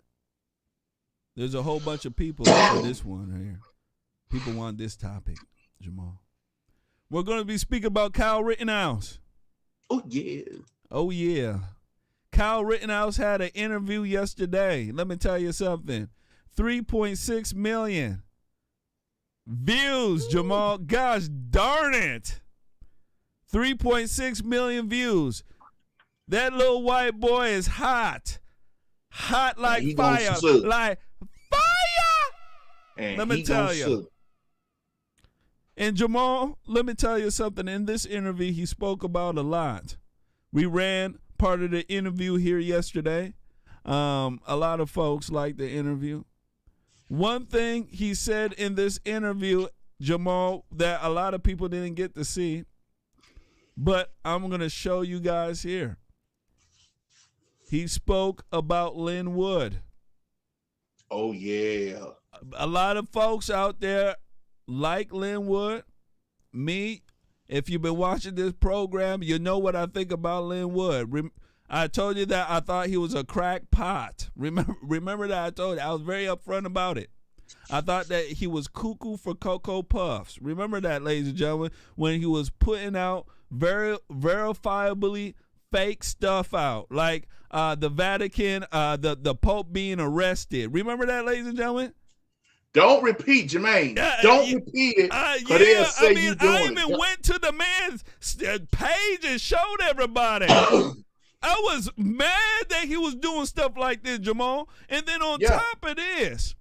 there's a whole bunch of people for this one here. People want this topic, Jamal. We're going to be speaking about Kyle Rittenhouse. Oh, yeah. Oh, yeah. Kyle Rittenhouse had an interview yesterday. Let me tell you something. 3.6 million views, Jamal. Gosh darn it. 3.6 million views. That little white boy is hot. Hot like fire. Like fire. And let me tell you. And Jamal, let me tell you something. In this interview, he spoke about a lot. We ran part of the interview here yesterday. A lot of folks liked the interview. One thing he said in this interview, Jamal, that a lot of people didn't get to see, but I'm going to show you guys here. He spoke about Lynn Wood. Oh, yeah. A lot of folks out there like Lynn Wood. Me, if you've been watching this program, you know what I think about Lynn Wood. I told you that I thought he was a crackpot. Remember that I told you. I was very upfront about it. I thought that he was cuckoo for Cocoa Puffs. Remember that, ladies and gentlemen, when he was putting out verifiably fake stuff out, like the Vatican, the Pope being arrested. Remember that, ladies and gentlemen? Don't repeat, Jermain. Don't repeat it. I even went to the man's page and showed everybody. I was mad that he was doing stuff like this, Jamal. And then on top of this,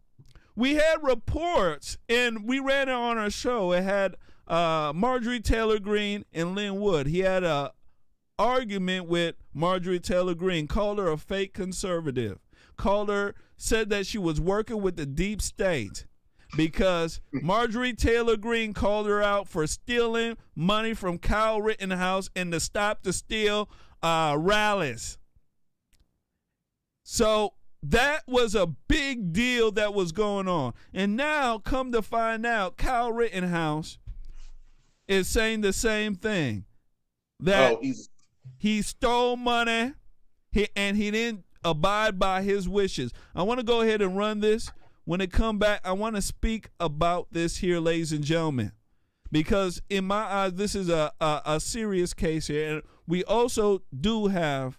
we had reports, and we ran it on our show. It had Marjorie Taylor Greene and Lynn Wood. He had a argument with Marjorie Taylor Greene, called her a fake conservative, said that she was working with the deep state because Marjorie Taylor Greene called her out for stealing money from Kyle Rittenhouse and the Stop the Steal rallies. So that was a big deal that was going on. And now, come to find out, Kyle Rittenhouse is saying the same thing. That he stole money and he didn't abide by his wishes. I want to go ahead and run this. When it come back, I want to speak about this here, ladies and gentlemen, because in my eyes, this is a serious case here. And we also do have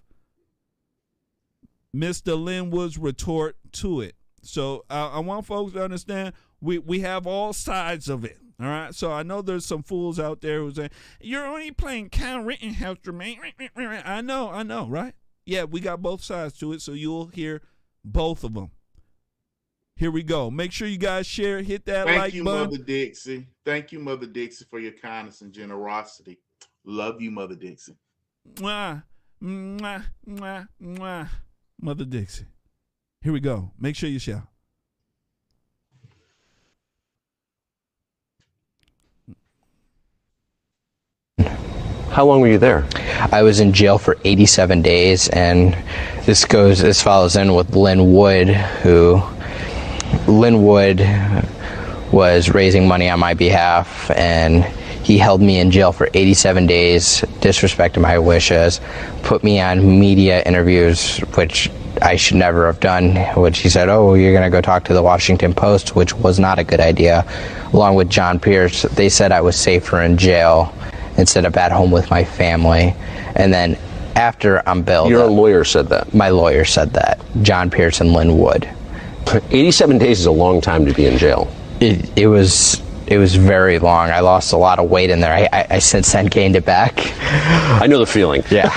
Mr. Lynn Wood's retort to it. So I want folks to understand we have all sides of it. All right, so I know there's some fools out there who say, you're only playing Kyle Rittenhouse, Jermain. I know, right? Yeah, we got both sides to it, so you'll hear both of them. Here we go. Make sure you guys share, hit that like button. Thank you, Mother Dixie. Thank you, Mother Dixie, for your kindness and generosity. Love you, Mother Dixie. Mwah, mwah, mwah, mwah. Mother Dixie. Here we go. Make sure you share. How long were you there? I was in jail for 87 days, and this follows in with Lynn Wood, who was raising money on my behalf, and he held me in jail for 87 days, disrespected my wishes, put me on media interviews, which I should never have done, which he said, oh, you're going to go talk to the Washington Post, which was not a good idea. Along with John Pierce, they said I was safer in jail instead of at home with my family. And then after I'm bailed. Your lawyer said that? My lawyer said that. John Pierce and Lynn Wood. 87 days is a long time to be in jail. It was very long. I lost a lot of weight in there. I since then gained it back. I know the feeling. Yeah.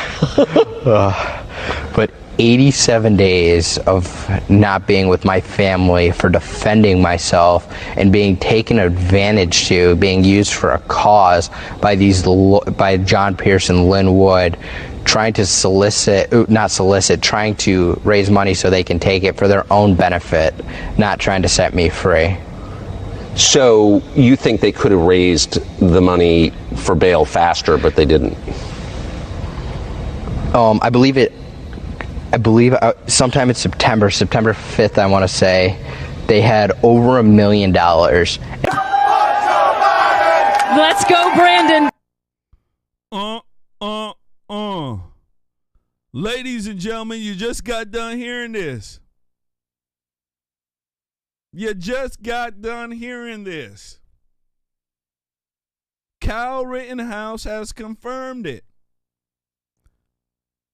But 87 days of not being with my family, for defending myself and being taken advantage to, being used for a cause by John Pierce and Lynn Wood, trying to trying to raise money so they can take it for their own benefit, not trying to set me free. So you think they could have raised the money for bail faster, but they didn't? I believe sometime in September 5th, I want to say, they had over $1 million. Let's go, Brandon. Ladies and gentlemen, you just got done hearing this. You just got done hearing this. Kyle Rittenhouse has confirmed it.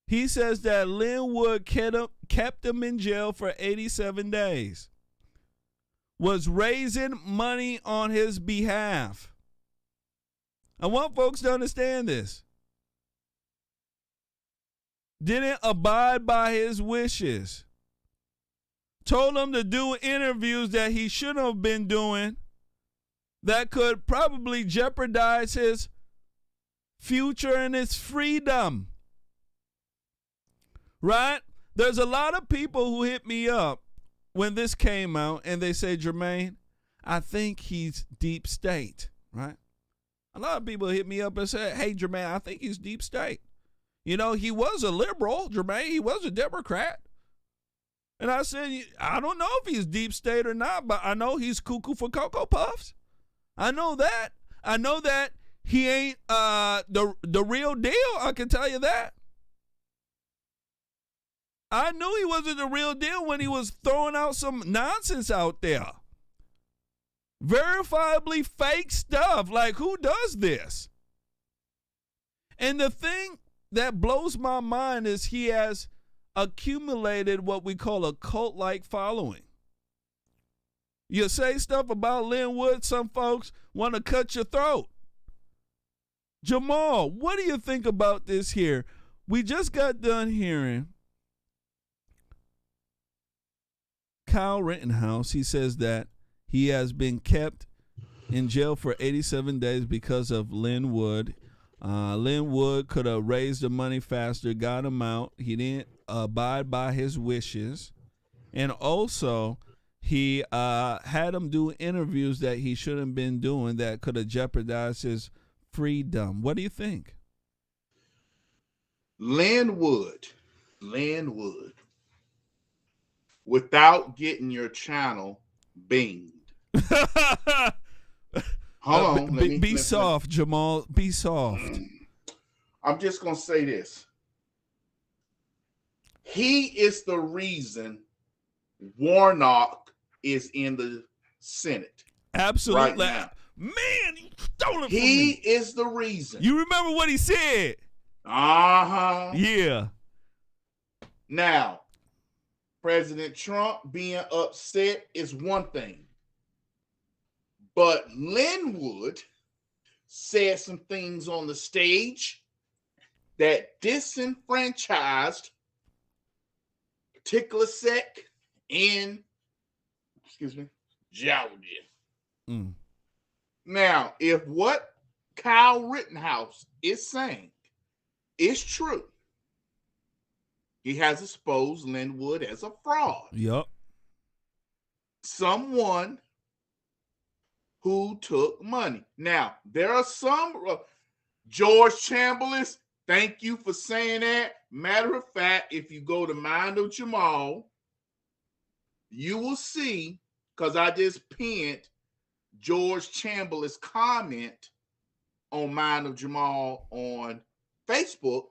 He says that Lynn Wood kept him in jail for 87 days, was raising money on his behalf. I want folks to understand this. Didn't abide by his wishes. Told him to do interviews that he shouldn't have been doing that could probably jeopardize his future and his freedom. Right? There's a lot of people who hit me up when this came out and they say, Jermain, I think he's deep state, right? A lot of people hit me up and say, hey, Jermain, I think he's deep state. You know, he was a liberal, Jermain. He was a Democrat. And I said, I don't know if he's deep state or not, but I know he's cuckoo for Cocoa Puffs. I know that. I know that he ain't the real deal. I can tell you that. I knew he wasn't the real deal when he was throwing out some nonsense out there. Verifiably fake stuff. Like, who does this? And the thing that blows my mind is he has accumulated what we call a cult-like following. You say stuff about Lynn Wood, some folks want to cut your throat. Jamal, what do you think about this here? We just got done hearing Kyle Rittenhouse. He says that he has been kept in jail for 87 days because of Lynn Wood. Lynn Wood could have raised the money faster, got him out. He didn't abide by his wishes. And also, he had him do interviews that he shouldn't have been doing that could have jeopardized his freedom. What do you think? Lynn Wood, without getting your channel binged. Hold on. Be soft, Jamal. Be soft. I'm just going to say this. He is the reason Warnock is in the Senate. Absolutely. Right now. Man, you stole it from me. He is the reason. You remember what he said? Uh-huh. Yeah. Now, President Trump being upset is one thing. But Lynn Wood said some things on the stage that disenfranchised particular sect in, Georgia. Now, if what Kyle Rittenhouse is saying is true, he has exposed Lynn Wood as a fraud. Yep. Someone who took money. Now, there are some George Chambliss, thank you for saying that. Matter of fact, if you go to Mind of Jamal, you will see, because I just pinned George Chambliss' comment on Mind of Jamal on Facebook.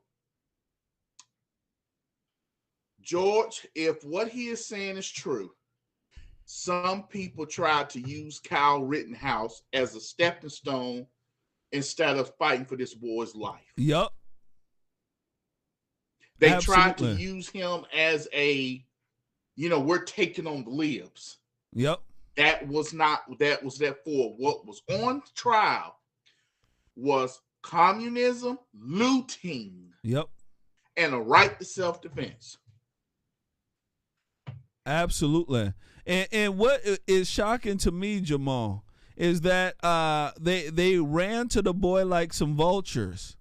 George, if what he is saying is true, some people tried to use Kyle Rittenhouse as a stepping stone instead of fighting for this boy's life. Yup. They tried to use him as a, we're taking on the libs. Yep. That was for what was on trial was communism, looting, yep, and a right to self-defense. Absolutely. And what is shocking to me, Jamal, is that they ran to the boy like some vultures.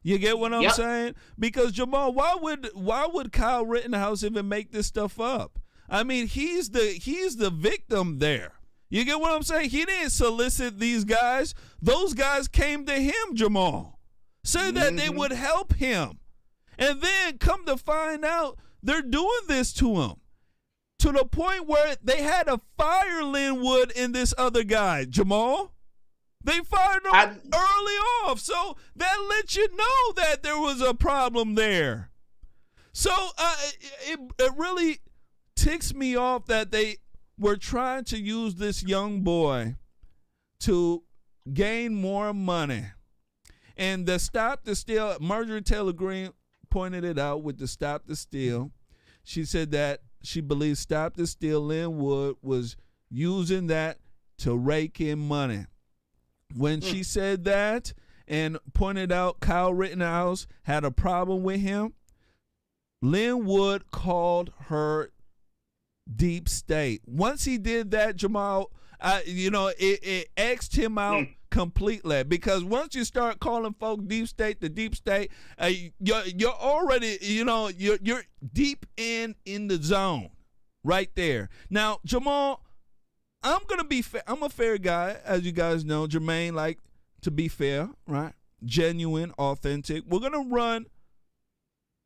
You get what I'm saying? Because Jamal, why would Kyle Rittenhouse even make this stuff up? I mean, he's the victim there. You get what I'm saying? He didn't solicit these guys. Those guys came to him, Jamal, said that they would help him. And then come to find out they're doing this to him. To the point where they had to fire Linwood and this other guy, Jamal. They fired him early off. So that lets you know that there was a problem there. So it really ticks me off that they were trying to use this young boy to gain more money. And the Stop the Steal, Marjorie Taylor Greene pointed it out with the Stop the Steal. She said that she believes Stop the Steal Linwood was using that to rake in money. When she said that and pointed out Kyle Rittenhouse had a problem with him, Linwood called her deep state. Once he did that, Jamal, it X'd him out completely, because once you start calling folk deep state, the deep state, you're already, you're deep in the zone right there. Now, Jamal, I'm gonna be fair. I'm a fair guy, as you guys know. Jermain like to be fair, right? Genuine, authentic. We're gonna run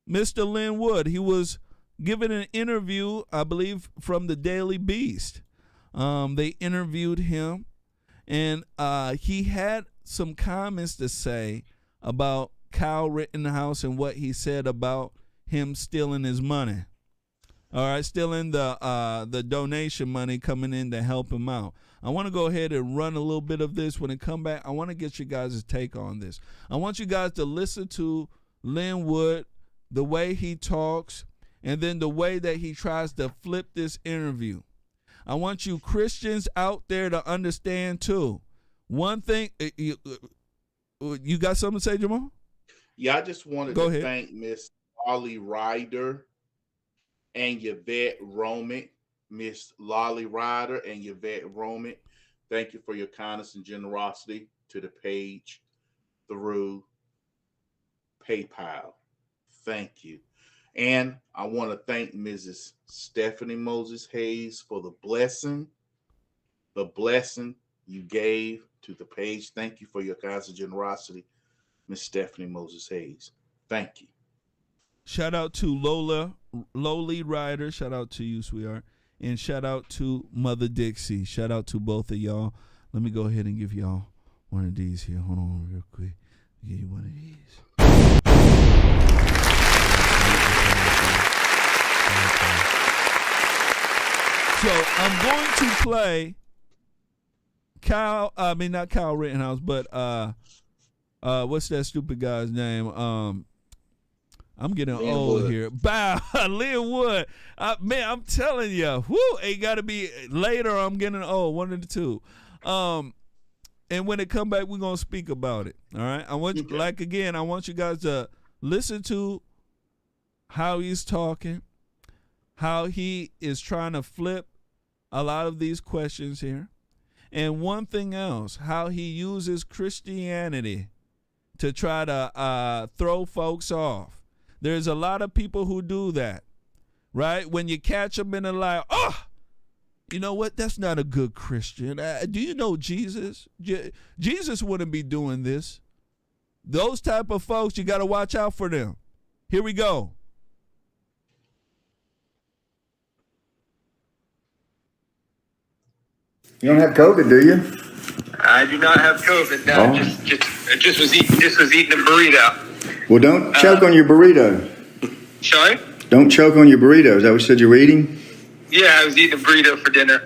Mr. Linwood. He was given an interview, I believe, from the Daily Beast. They interviewed him, and he had some comments to say about Kyle Rittenhouse and what he said about him stealing his money. All right, stealing the donation money coming in to help him out. I want to go ahead and run a little bit of this. When it come back, I want to get you guys' take on this. I want you guys to listen to Linwood, the way he talks, and then the way that he tries to flip this interview. I want you Christians out there to understand, too. One thing, you got something to say, Jamal? Yeah, I just wanted to thank Miss Lolly Ryder and Yvette Roman. Miss Lolly Ryder and Yvette Roman, thank you for your kindness and generosity to the page through PayPal. Thank you. And I want to thank Mrs. Stephanie Moses Hayes for the blessing you gave to the page. Thank you for your kindness and generosity, Miss Stephanie Moses Hayes. Thank you. Shout out to Lowly Ryder. Shout out to you, sweetheart. And shout out to Mother Dixie. Shout out to both of y'all. Let me go ahead and give y'all one of these here. Hold on real quick. I'll give you one of these. So I'm going to play not Kyle Rittenhouse, but what's that stupid guy's name? I'm getting old here. Bow, Linwood. Man, I'm telling you, it got to be later. I'm getting old. One of the two. And when it come back, we're gonna speak about it. All right. I want you, I want you guys to listen to how he's talking, how he is trying to flip a lot of these questions here, and one thing else, how he uses Christianity to try to throw folks off. There's a lot of people who do that, right? When you catch them in a lie, you know what? That's not a good Christian. Do you know Jesus? Jesus wouldn't be doing this. Those type of folks, you got to watch out for them. Here we go. You don't have COVID, do you? I do not have COVID. No, just was eating a burrito. Well, don't choke on your burrito. Sorry? Don't choke on your burrito. Is that what you said you were eating? Yeah, I was eating a burrito for dinner.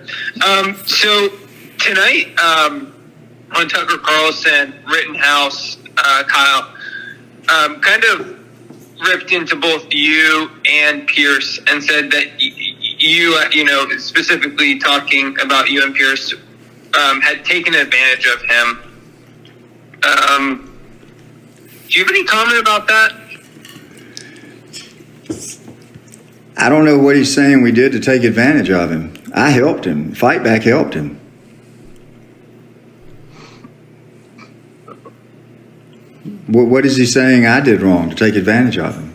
So tonight, on Tucker Carlson, Rittenhouse, Kyle, kind of ripped into both you and Pierce and said that you know, specifically talking about you and Pierce, had taken advantage of him. Do you have any comment about that? I don't know what he's saying we did to take advantage of him. I helped him. Fight Back helped him. What is he saying I did wrong to take advantage of him?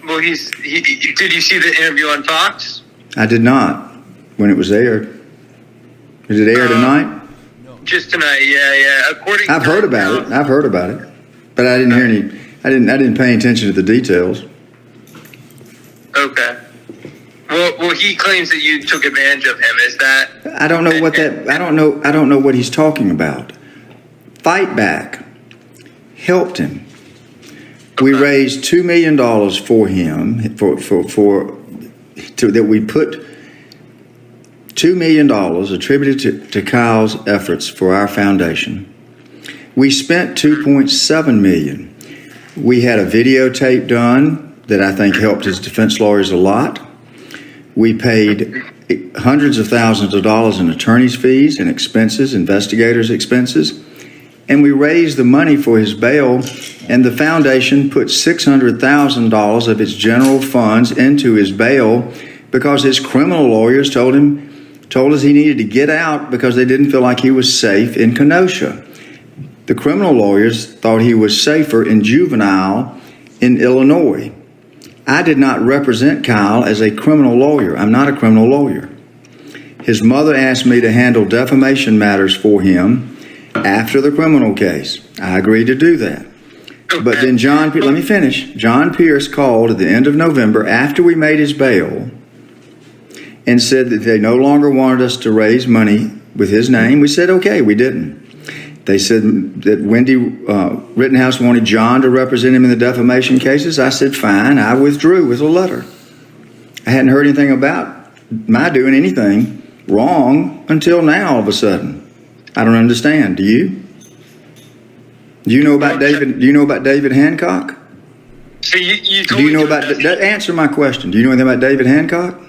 Well, did you see the interview on Fox? I did not when it was aired. Is it aired tonight? Just tonight, yeah. I've heard about it, but I didn't hear any. I didn't pay attention to the details. Okay. Well, he claims that you took advantage of him. Is that? I don't know what that. I don't know what he's talking about. Fight Back helped him. We raised $2 million for him that we put $2 million attributed to Kyle's efforts for our foundation. We spent $2.7 million. We had a videotape done that I think helped his defense lawyers a lot. We paid hundreds of thousands of dollars in attorney's fees and expenses, investigators' expenses. And we raised the money for his bail, and the foundation put $600,000 of its general funds into his bail because his criminal lawyers told us he needed to get out because they didn't feel like he was safe in Kenosha. The criminal lawyers thought he was safer in juvenile in Illinois. I did not represent Kyle as a criminal lawyer. I'm not a criminal lawyer. His mother asked me to handle defamation matters for him after the criminal case. I agreed to do that. But then let me finish. John Pierce called at the end of November after we made his bail and said that they no longer wanted us to raise money with his name. We said, okay, we didn't. They said that Wendy Rittenhouse wanted John to represent him in the defamation cases. I said, fine. I withdrew with a letter. I hadn't heard anything about my doing anything wrong until now all of a sudden. I don't understand. Do you? Do you know about David? Do you know about David Hancock? So you do you know about that? Answer my question. Do you know anything about David Hancock?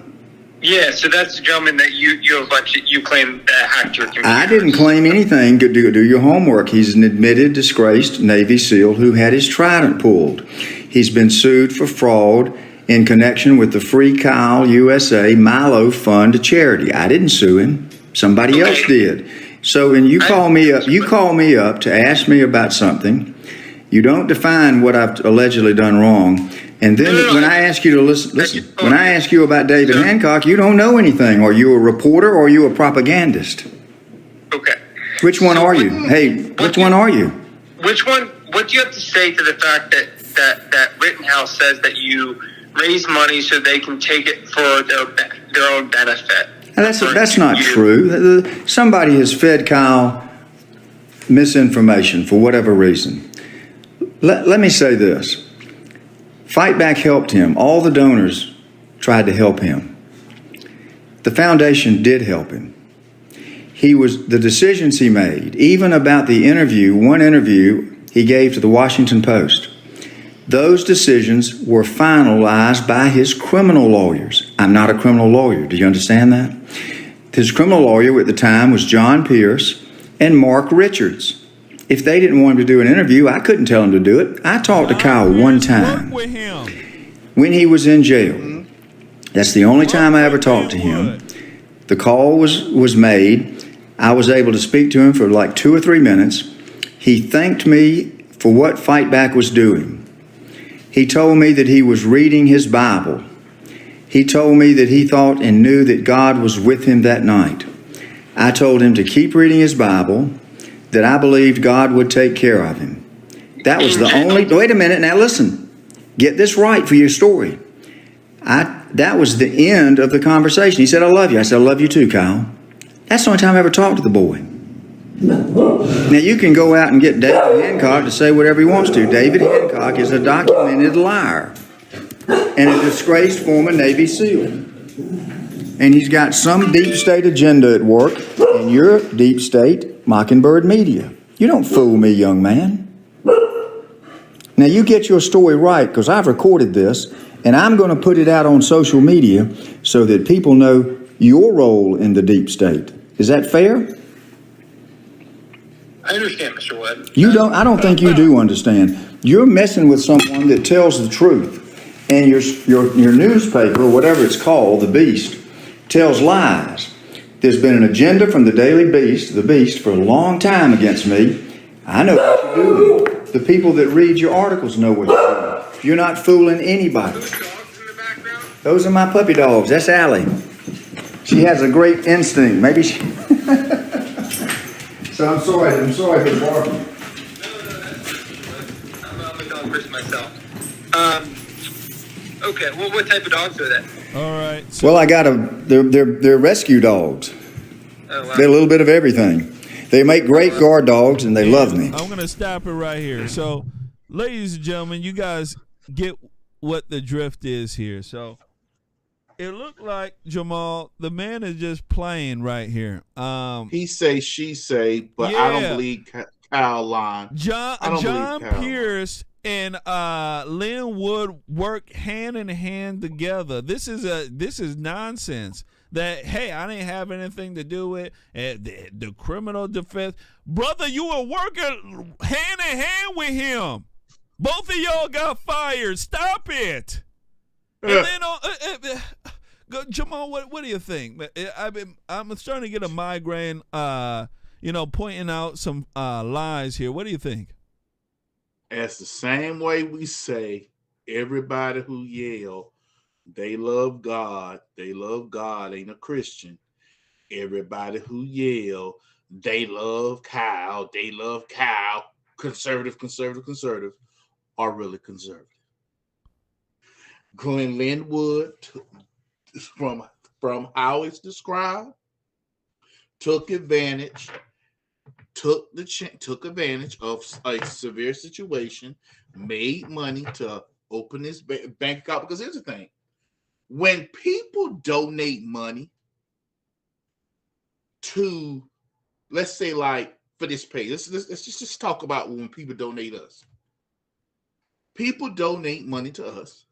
Yeah. So that's the gentleman that you claim hacked your computer. I didn't claim anything. Do your homework. He's an admitted disgraced Navy SEAL who had his trident pulled. He's been sued for fraud in connection with the Free Kyle USA Milo Fund charity. I didn't sue him. Somebody else did. So when you call me up to ask me about something, you don't define what I've allegedly done wrong. And then when I ask you to listen, when I ask you about David Hancock, you don't know anything. Are you a reporter or are you a propagandist? Okay. Which one are you? Hey, which one are you? Which one? What do you have to say to the fact that Rittenhouse says that you raise money so they can take it for their own benefit? That's not true. Somebody has fed Kyle misinformation for whatever reason. Let me say this. Fight Back helped him. All the donors tried to help him. The foundation did help him. The decisions he made, even about the interview, one interview he gave to the Washington Post, those decisions were finalized by his criminal lawyers. I'm not a criminal lawyer. Do you understand that? His criminal lawyer at the time was John Pierce and Mark Richards. If they didn't want him to do an interview, I couldn't tell him to do it. I talked to Kyle one time when he was in jail. That's the only time I ever talked to him. The call was made. I was able to speak to him for like 2 or 3 minutes. He thanked me for what Fight Back was doing. He told me that he was reading his Bible. He told me that he thought and knew that God was with him that night. I told him to keep reading his Bible, that I believed God would take care of him. That was the only, wait a minute, now listen, get this right for your story. That was the end of the conversation. He said, I love you. I said, I love you too, Kyle. That's the only time I ever talked to the boy. Now, you can go out and get David Hancock to say whatever he wants to. David Hancock is a documented liar and a disgraced former Navy SEAL. And he's got some deep state agenda at work in your deep state Mockingbird media. You don't fool me, young man. Now, you get your story right, because I've recorded this, and I'm going to put it out on social media so that people know your role in the deep state. Is that fair? I understand, Mr. Wood. I don't think you do understand. You're messing with someone that tells the truth. And your newspaper, or whatever it's called, The Beast, tells lies. There's been an agenda from the Daily Beast, The Beast, for a long time against me. I know what you're doing. The people that read your articles know what you're doing. You're not fooling anybody. Those are my puppy dogs. That's Allie. She has a great instinct. Maybe she... So I'm sorry for the barking. I'm a dog person myself. Okay, well, what type of dogs are they? All right. Well, I got they're rescue dogs. Oh, wow. They're a little bit of everything. They make great guard dogs, and they love me. I'm going to stop it right here. So, ladies and gentlemen, you guys get what the drift is here. So, it looked like, Jamal, the man is just playing right here. He say, she say, but I don't believe Kyle line. John Pierce and Lynn Wood work hand in hand together. This is nonsense. That, hey, I didn't have anything to do with the criminal defense. Brother, you were working hand in hand with him. Both of y'all got fired. Stop it. And then, Jamal, what do you think? I'm starting to get a migraine, pointing out some lies here. What do you think? It's the same way we say everybody who yell, they love God, ain't a Christian. Everybody who yell, they love Kyle, conservative, are really conservative. Glenn Linwood, from how it's described, took advantage of a severe situation, made money to open his bank account. Because here's the thing. When people donate money to, let's say, like, for this page, let's just talk about when people donate us. People donate money to us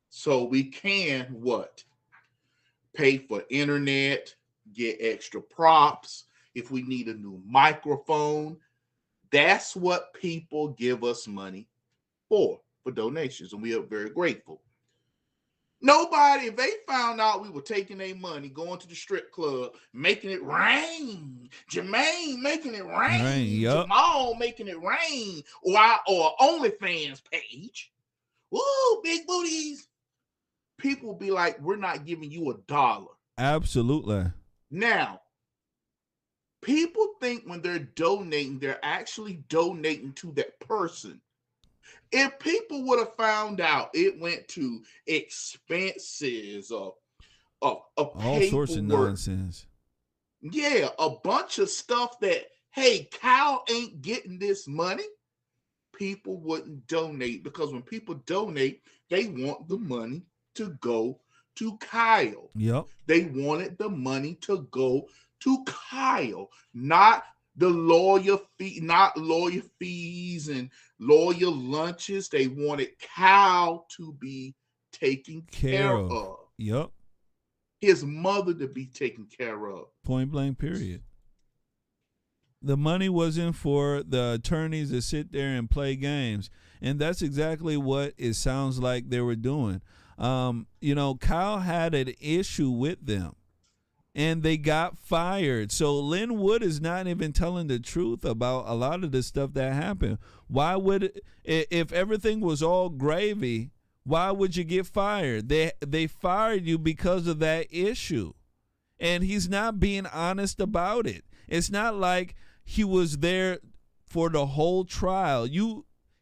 so we can what? Pay for internet, get extra props. If we need a new microphone, that's what people give us money for donations, and we are very grateful. Nobody, if they found out we were taking their money, going to the strip club, making it rain, Jermain making it rain, Jamal making it rain, or OnlyFans page, woo, big booties, people will be like, we're not giving you $1. Absolutely. Now, people think when they're donating, they're actually donating to that person. If people would have found out it went to expenses of all sorts of nonsense. Yeah, a bunch of stuff that, hey, Kyle ain't getting this money, people wouldn't donate, because when people donate, they want the money to go to Kyle. Yep. They wanted the money to go to Kyle, not the lawyer fee, not lawyer fees and lawyer lunches. They wanted Kyle to be taken care of. Yep. His mother to be taken care of. Point blank, period. The money wasn't for the attorneys to sit there and play games. And that's exactly what it sounds like they were doing. Kyle had an issue with them, and they got fired. So Lynn Wood is not even telling the truth about a lot of the stuff that happened. Why would, if everything was all gravy, why would you get fired? They fired you because of that issue. and he's not being honest about it. It's not like he was there for the whole trial.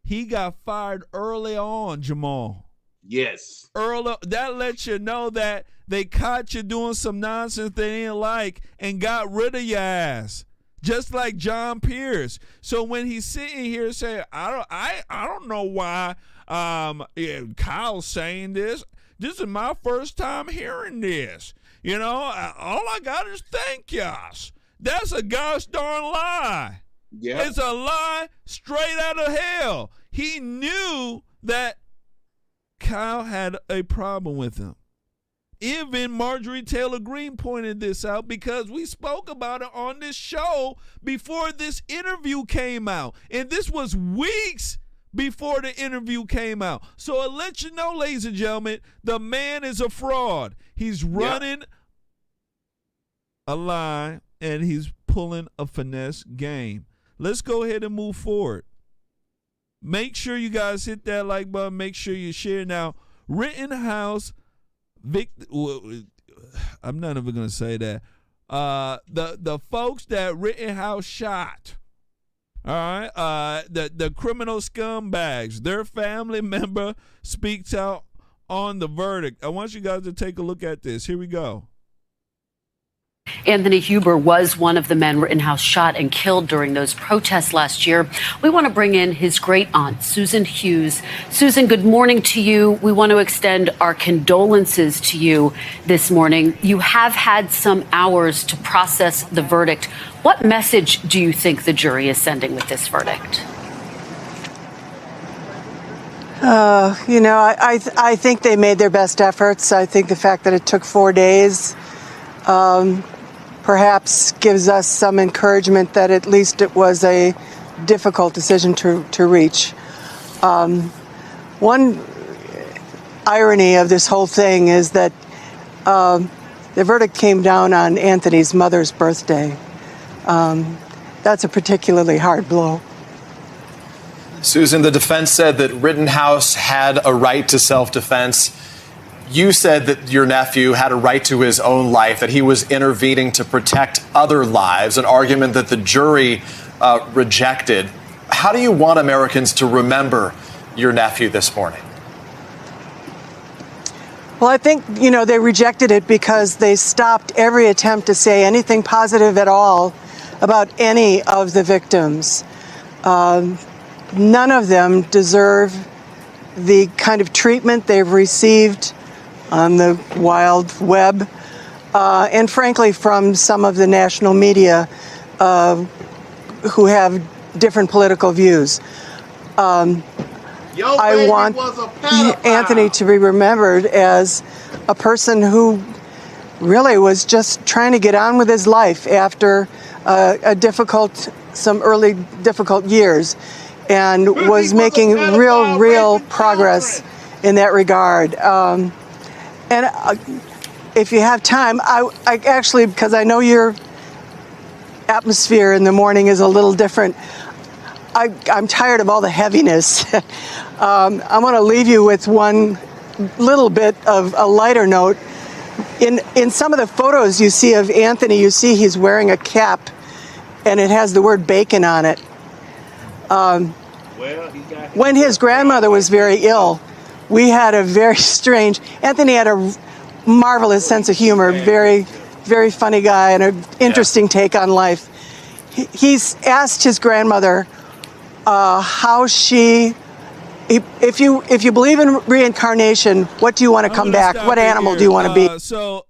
He got fired early on, Jamal. Yes. Early, that lets you know that they caught you doing some nonsense they didn't like and got rid of your ass. Just like John Pierce. So when he's sitting here saying, I don't know why Kyle's saying this. This is my first time hearing this. You know, all I got is thank yous. That's a gosh darn lie. Yeah. It's a lie straight out of hell. He knew that Kyle had a problem with him. Even Marjorie Taylor Greene pointed this out because we spoke about it on this show before this interview came out. And this was weeks before the interview came out. So it lets you know, ladies and gentlemen, the man is a fraud. He's running a lie and he's pulling a finesse game. Let's go ahead and move forward. Make sure you guys hit that like button. Make sure you share. Now, Rittenhouse, I'm not even going to say that. The folks that Rittenhouse shot, all right, the criminal scumbags, their family member speaks out on the verdict. I want you guys to take a look at this. Here we go. Anthony Huber was one of the men Rittenhouse shot and killed during those protests last year. We want to bring in his great aunt, Susan Hughes. Susan, good morning to you. We want to extend our condolences to you this morning. You have had some hours to process the verdict. What message do you think the jury is sending with this verdict? I think they made their best efforts. I think the fact that it took 4 days perhaps gives us some encouragement that at least it was a difficult decision to reach. One irony of this whole thing is that the verdict came down on Anthony's mother's birthday. That's a particularly hard blow. Susan, the defense said that Rittenhouse had a right to self-defense. You said that your nephew had a right to his own life, that he was intervening to protect other lives, an argument that the jury rejected. How do you want Americans to remember your nephew this morning? Well, I think, they rejected it because they stopped every attempt to say anything positive at all about any of the victims. None of them deserve the kind of treatment they've received on the wild web, and frankly from some of the national media who have different political views. I want Anthony to be remembered as a person who really was just trying to get on with his life after some early difficult years, and was making real progress in that regard. And if you have time, I actually, because I know your atmosphere in the morning is a little different, I'm tired of all the heaviness. I want to leave you with one little bit of a lighter note. In some of the photos you see of Anthony, you see he's wearing a cap, and it has the word bacon on it. When his grandmother was very ill, we had a very strange, Anthony had a marvelous sense of humor, very, very funny guy, and an interesting take on life. He's asked his grandmother how she, if you believe in reincarnation, what do you want to come back? What animal do you want to be? So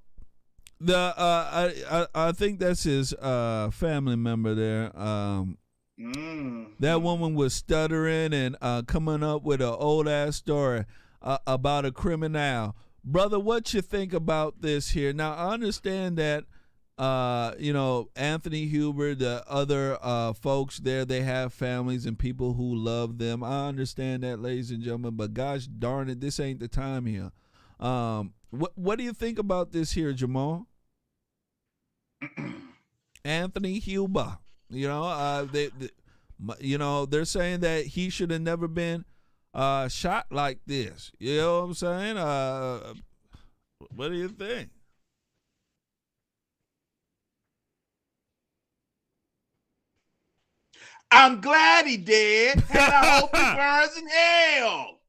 I think that's his family member there. That woman was stuttering and coming up with an old ass story about a criminal. Brother, what you think about this here? Now, I understand that, Anthony Huber, the other folks there, they have families and people who love them. I understand that, ladies and gentlemen, but gosh darn it, this ain't the time here. What do you think about this here, Jamal? Anthony Huber, they're saying that he should have never been shot like this. You know what I'm saying? What do you think? I'm glad he did, and I hope he burns in hell.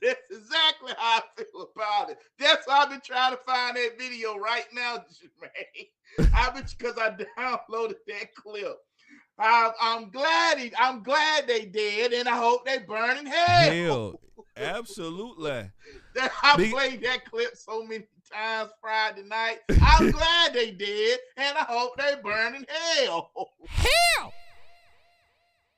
That's exactly how I feel about it. That's why I've been trying to find that video right now, Jermain. Because I downloaded that clip. I'm glad they did, and I hope they burn in hell. Absolutely. I played that clip so many times Friday night. I'm glad they did, and I hope they burn in hell. Hell!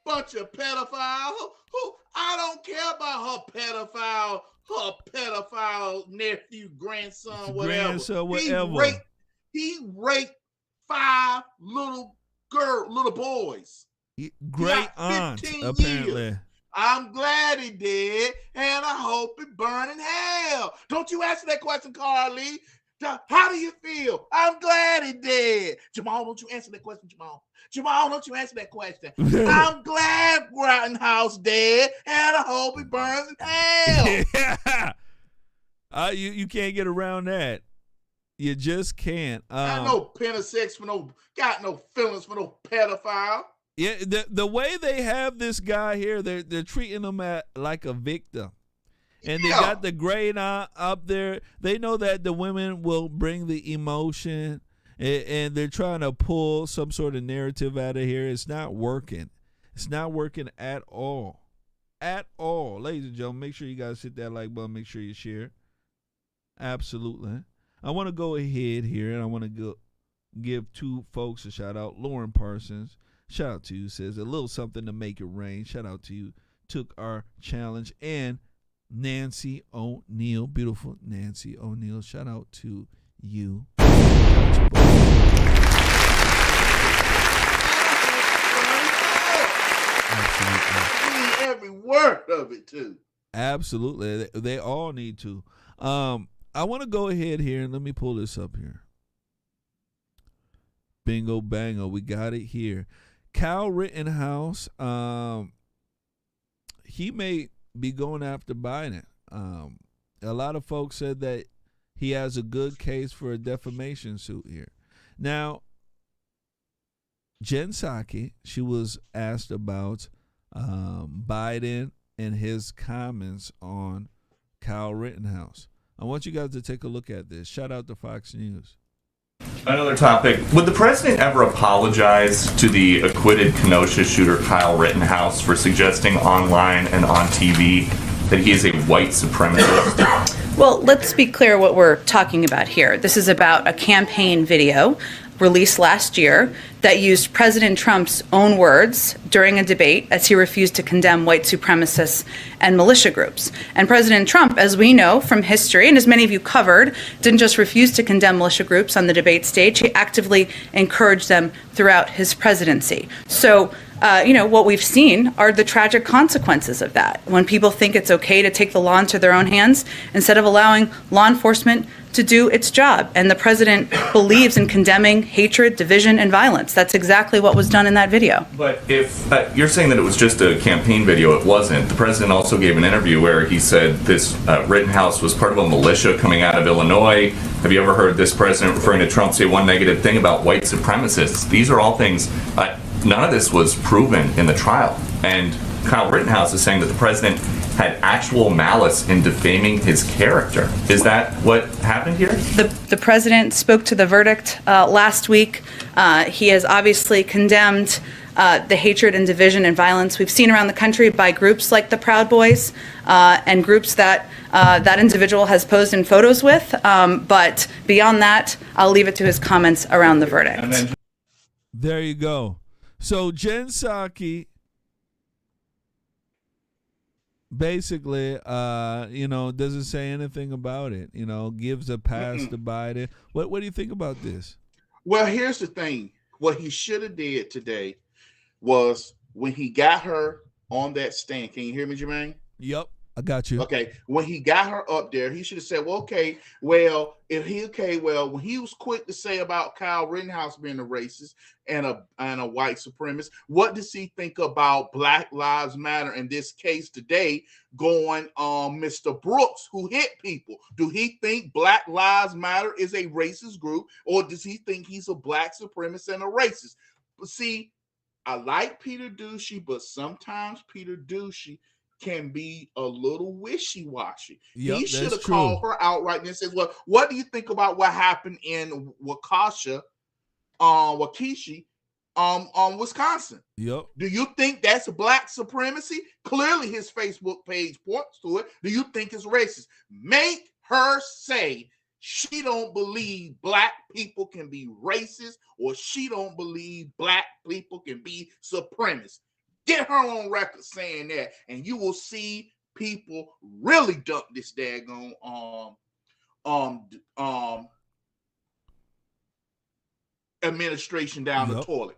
Bunch of pedophiles. Who I don't care about her pedophile nephew, grandson, whatever. Grandson, whatever. He raped 5 little boys. Great aunt, apparently. Years. I'm glad he did, and I hope it burn in hell. Don't you answer that question, Carly. How do you feel? I'm glad he did. Jamal, don't you answer that question, Jamal. Jamal, don't you answer that question. I'm glad Rittenhouse dead, and I hope he burns in hell. Yeah. You can't get around that. You just can't. Got no pen of sex for got no feelings for no pedophile. Yeah, the way they have this guy here, they're treating him like a victim. And they got the grade up there. They know that the women will bring the emotion, and they're trying to pull some sort of narrative out of here. It's not working. It's not working at all. At all. Ladies and gentlemen, make sure you guys hit that like button. Make sure you share. Absolutely. I want to go ahead here, and I want to give 2 folks a shout-out. Lauren Parsons, shout out to you, says a little something to make it rain. Shout out to you. Took our challenge. And Nancy O'Neill, beautiful Nancy O'Neill, shout out to you. Absolutely. Every word of it too. Absolutely, they all need to. I want to go ahead here and let me pull this up here. Bingo bango, we got it here. Kyle Rittenhouse, he may be going after Biden. A lot of folks said that he has a good case for a defamation suit here. Now, Jen Psaki, she was asked about Biden and his comments on Kyle Rittenhouse. I want you guys to take a look at this. Shout out to Fox News. Another topic. Would the president ever apologize to the acquitted Kenosha shooter Kyle Rittenhouse for suggesting online and on TV that he is a white supremacist? Well, let's be clear what we're talking about here. This is about a campaign video released last year that used President Trump's own words during a debate as he refused to condemn white supremacists and militia groups. And President Trump, as we know from history, and as many of you covered, didn't just refuse to condemn militia groups on the debate stage, he actively encouraged them throughout his presidency. So, what we've seen are the tragic consequences of that. When people think it's okay to take the law into their own hands instead of allowing law enforcement to do its job. And the president believes in condemning hatred, division, and violence. That's exactly what was done in that video. But if you're saying that it was just a campaign video, it wasn't. The president also gave an interview where he said this Rittenhouse was part of a militia coming out of Illinois. Have you ever heard this president referring to Trump say one negative thing about white supremacists? These are all things, none of this was proven in the trial. And Kyle Rittenhouse is saying that the president had actual malice in defaming his character. Is that what happened here? The president spoke to the verdict last week. He has obviously condemned the hatred and division and violence we've seen around the country by groups like the Proud Boys and groups that that individual has posed in photos with. But beyond that, I'll leave it to his comments around the verdict. There you go. So Jen Psaki basically, doesn't say anything about it. Gives a pass to Biden. What do you think about this? Well, here's the thing. What he should have did today was when he got her on that stand. Can you hear me, Jermain? Yep, I got you. Okay, when he got her up there, he should have said, when he was quick to say about Kyle Rittenhouse being a racist and a white supremacist, what does he think about Black Lives Matter in this case today going on Mr. Brooks, who hit people? Do he think Black Lives Matter is a racist group, or does he think he's a black supremacist and a racist? See, I like Peter Ducey, but sometimes Peter Ducey can be a little wishy-washy. Yep, He should that's have called true. her outright and said, well, what do you think about what happened in Waukesha, Wisconsin? Yep. Do you think that's black supremacy? Clearly his Facebook page points to it. Do you think it's racist? Make her say she don't believe black people can be racist, or she don't believe black people can be supremacists. Get her on record saying that, and you will see people really dump this daggone administration down the toilet.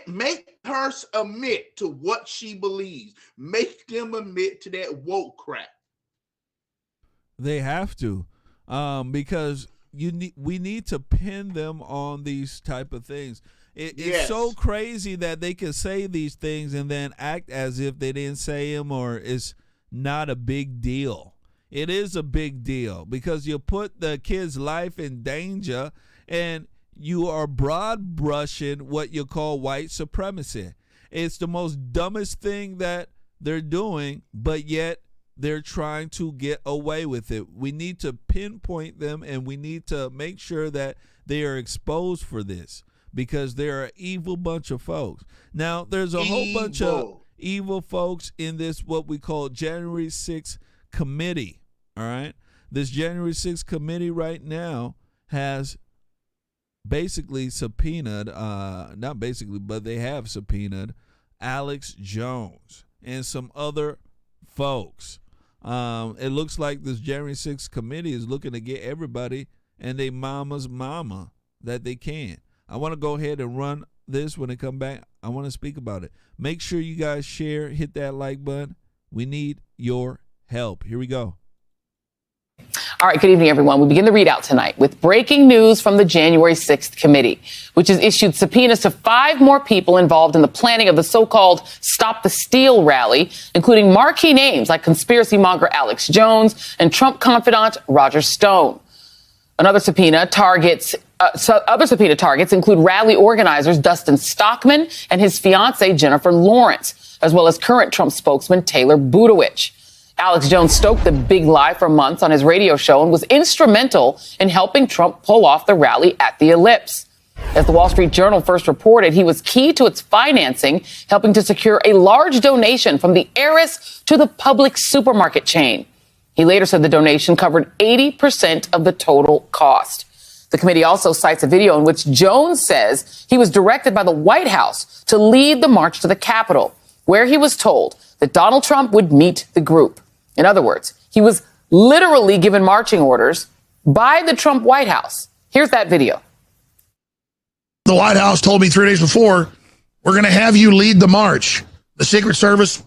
Make her admit to what she believes. Make them admit to that woke crap. They have to, because we need to pin them on these type of things. It's so crazy that they can say these things and then act as if they didn't say them, or it's not a big deal. It is a big deal because you put the kid's life in danger, and you are broad brushing what you call white supremacy. It's the most dumbest thing that they're doing, but yet they're trying to get away with it. We need to pinpoint them, and we need to make sure that they are exposed for this, because they're an evil bunch of folks. Now, there's a whole bunch of evil folks in this, what we call January 6th committee, all right? This January 6th committee right now has basically subpoenaed, not basically, but they have subpoenaed Alex Jones and some other folks. It looks like this January 6th committee is looking to get everybody and their mama's mama that they can. I want to go ahead and run this. When they come back, I want to speak about it. Make sure you guys share, hit that like button. We need your help. Here we go. All right, good evening, everyone. We begin the readout tonight with breaking news from the January 6th committee, which has issued subpoenas to 5 more people involved in the planning of the so-called Stop the Steal rally, including marquee names like conspiracy monger Alex Jones and Trump confidant Roger Stone. Other subpoena targets include rally organizers Dustin Stockman and his fiancée Jennifer Lawrence, as well as current Trump spokesman Taylor Budowich. Alex Jones stoked the big lie for months on his radio show and was instrumental in helping Trump pull off the rally at the Ellipse. As the Wall Street Journal first reported, he was key to its financing, helping to secure a large donation from the heiress to the Publix supermarket chain. He later said the donation covered 80% of the total cost. The committee also cites a video in which Jones says he was directed by the White House to lead the march to the Capitol, where he was told that Donald Trump would meet the group. In other words, he was literally given marching orders by the Trump White House. Here's that video. The White House told me 3 days before, we're going to have you lead the march. The Secret Service,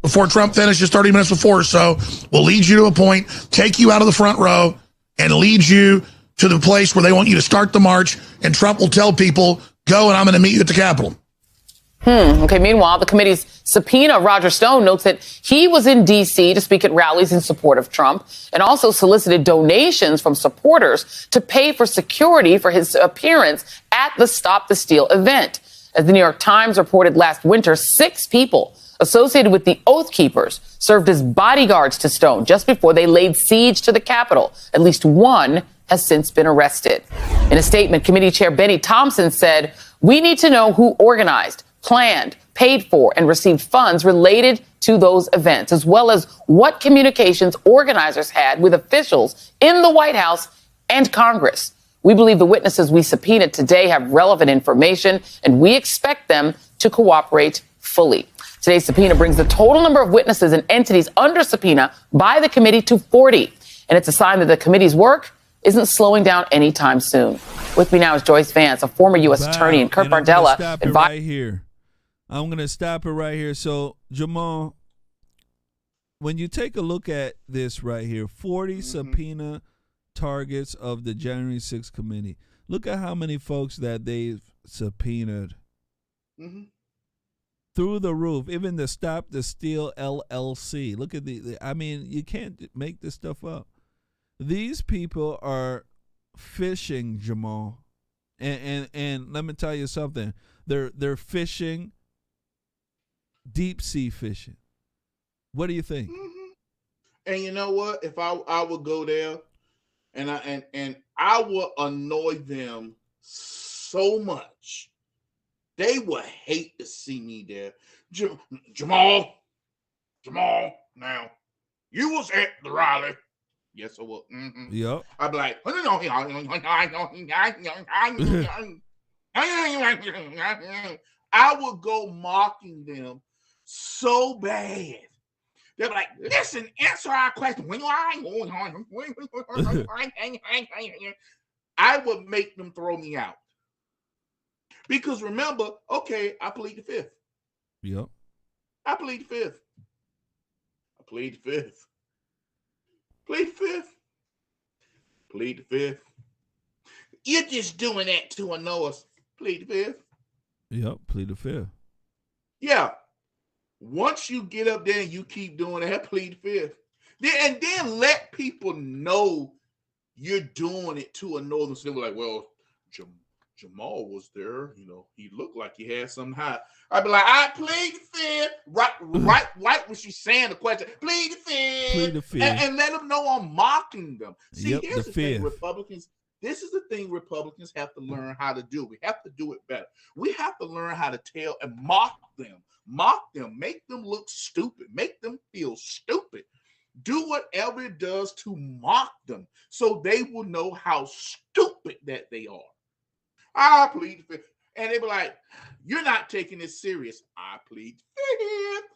before Trump finishes 30 minutes before or so, will lead you to a point, take you out of the front row, and lead you to the place where they want you to start the march. And Trump will tell people, go, and I'm going to meet you at the Capitol. Okay. Meanwhile, the committee's subpoena, Roger Stone, notes that he was in D.C. to speak at rallies in support of Trump and also solicited donations from supporters to pay for security for his appearance at the Stop the Steal event. As the New York Times reported last winter, 6 people associated with the Oath Keepers served as bodyguards to Stone just before they laid siege to the Capitol. At least one has since been arrested. In a statement, committee chair Benny Thompson said, "We need to know who organized, planned, paid for, and received funds related to those events, as well as what communications organizers had with officials in the White House and Congress. We believe the witnesses we subpoenaed today have relevant information, and we expect them to cooperate fully." Today's subpoena brings the total number of witnesses and entities under subpoena by the committee to 40. And it's a sign that the committee's work isn't slowing down anytime soon. With me now is Joyce Vance, a former U.S. attorney, and Kurt Bardella. I'm going to stop it right here. So, Jamal, when you take a look at this right here, 40 subpoena targets of the January 6th committee. Look at how many folks that they've subpoenaed. Through the roof. Even the Stop the Steal LLC. Look at I mean, you can't make this stuff up. These people are fishing, Jamal. And let me tell you something. They're fishing deep sea fishing. What do you think? And you know what? If I would go there, and I would annoy them so much, they would hate to see me there. Jamal, now you was at the rally. Yes, I will. Mm-hmm. Yep. I'd be like, I would go mocking them so bad. They're like, listen, answer our question. I would make them throw me out. Because remember, okay, I plead the fifth. Yep. I plead the fifth. I plead the fifth. Plead the fifth. Plead the fifth. You're just doing that to annoy us. Plead the fifth. Yep, plead the fifth. Yeah. Once you get up there and you keep doing that, plead the fifth. Then let people know you're doing it to annoy them. So they were like, well, Jamal was there. You know, he looked like he had something high. I'd be like, I plead the fifth. Right when she's saying the question, plead the fifth. Plead the fifth. And let them know I'm mocking them. See, Yep, here's the the thing, fifth. Republicans. This is the thing Republicans have to learn how to do. We have to do it better. We have to learn how to tell and mock them. Mock them. Make them look stupid. Make them feel stupid. Do whatever it does to mock them so they will know how stupid that they are. I plead the fifth. And they be like, you're not taking this serious. I plead the fifth.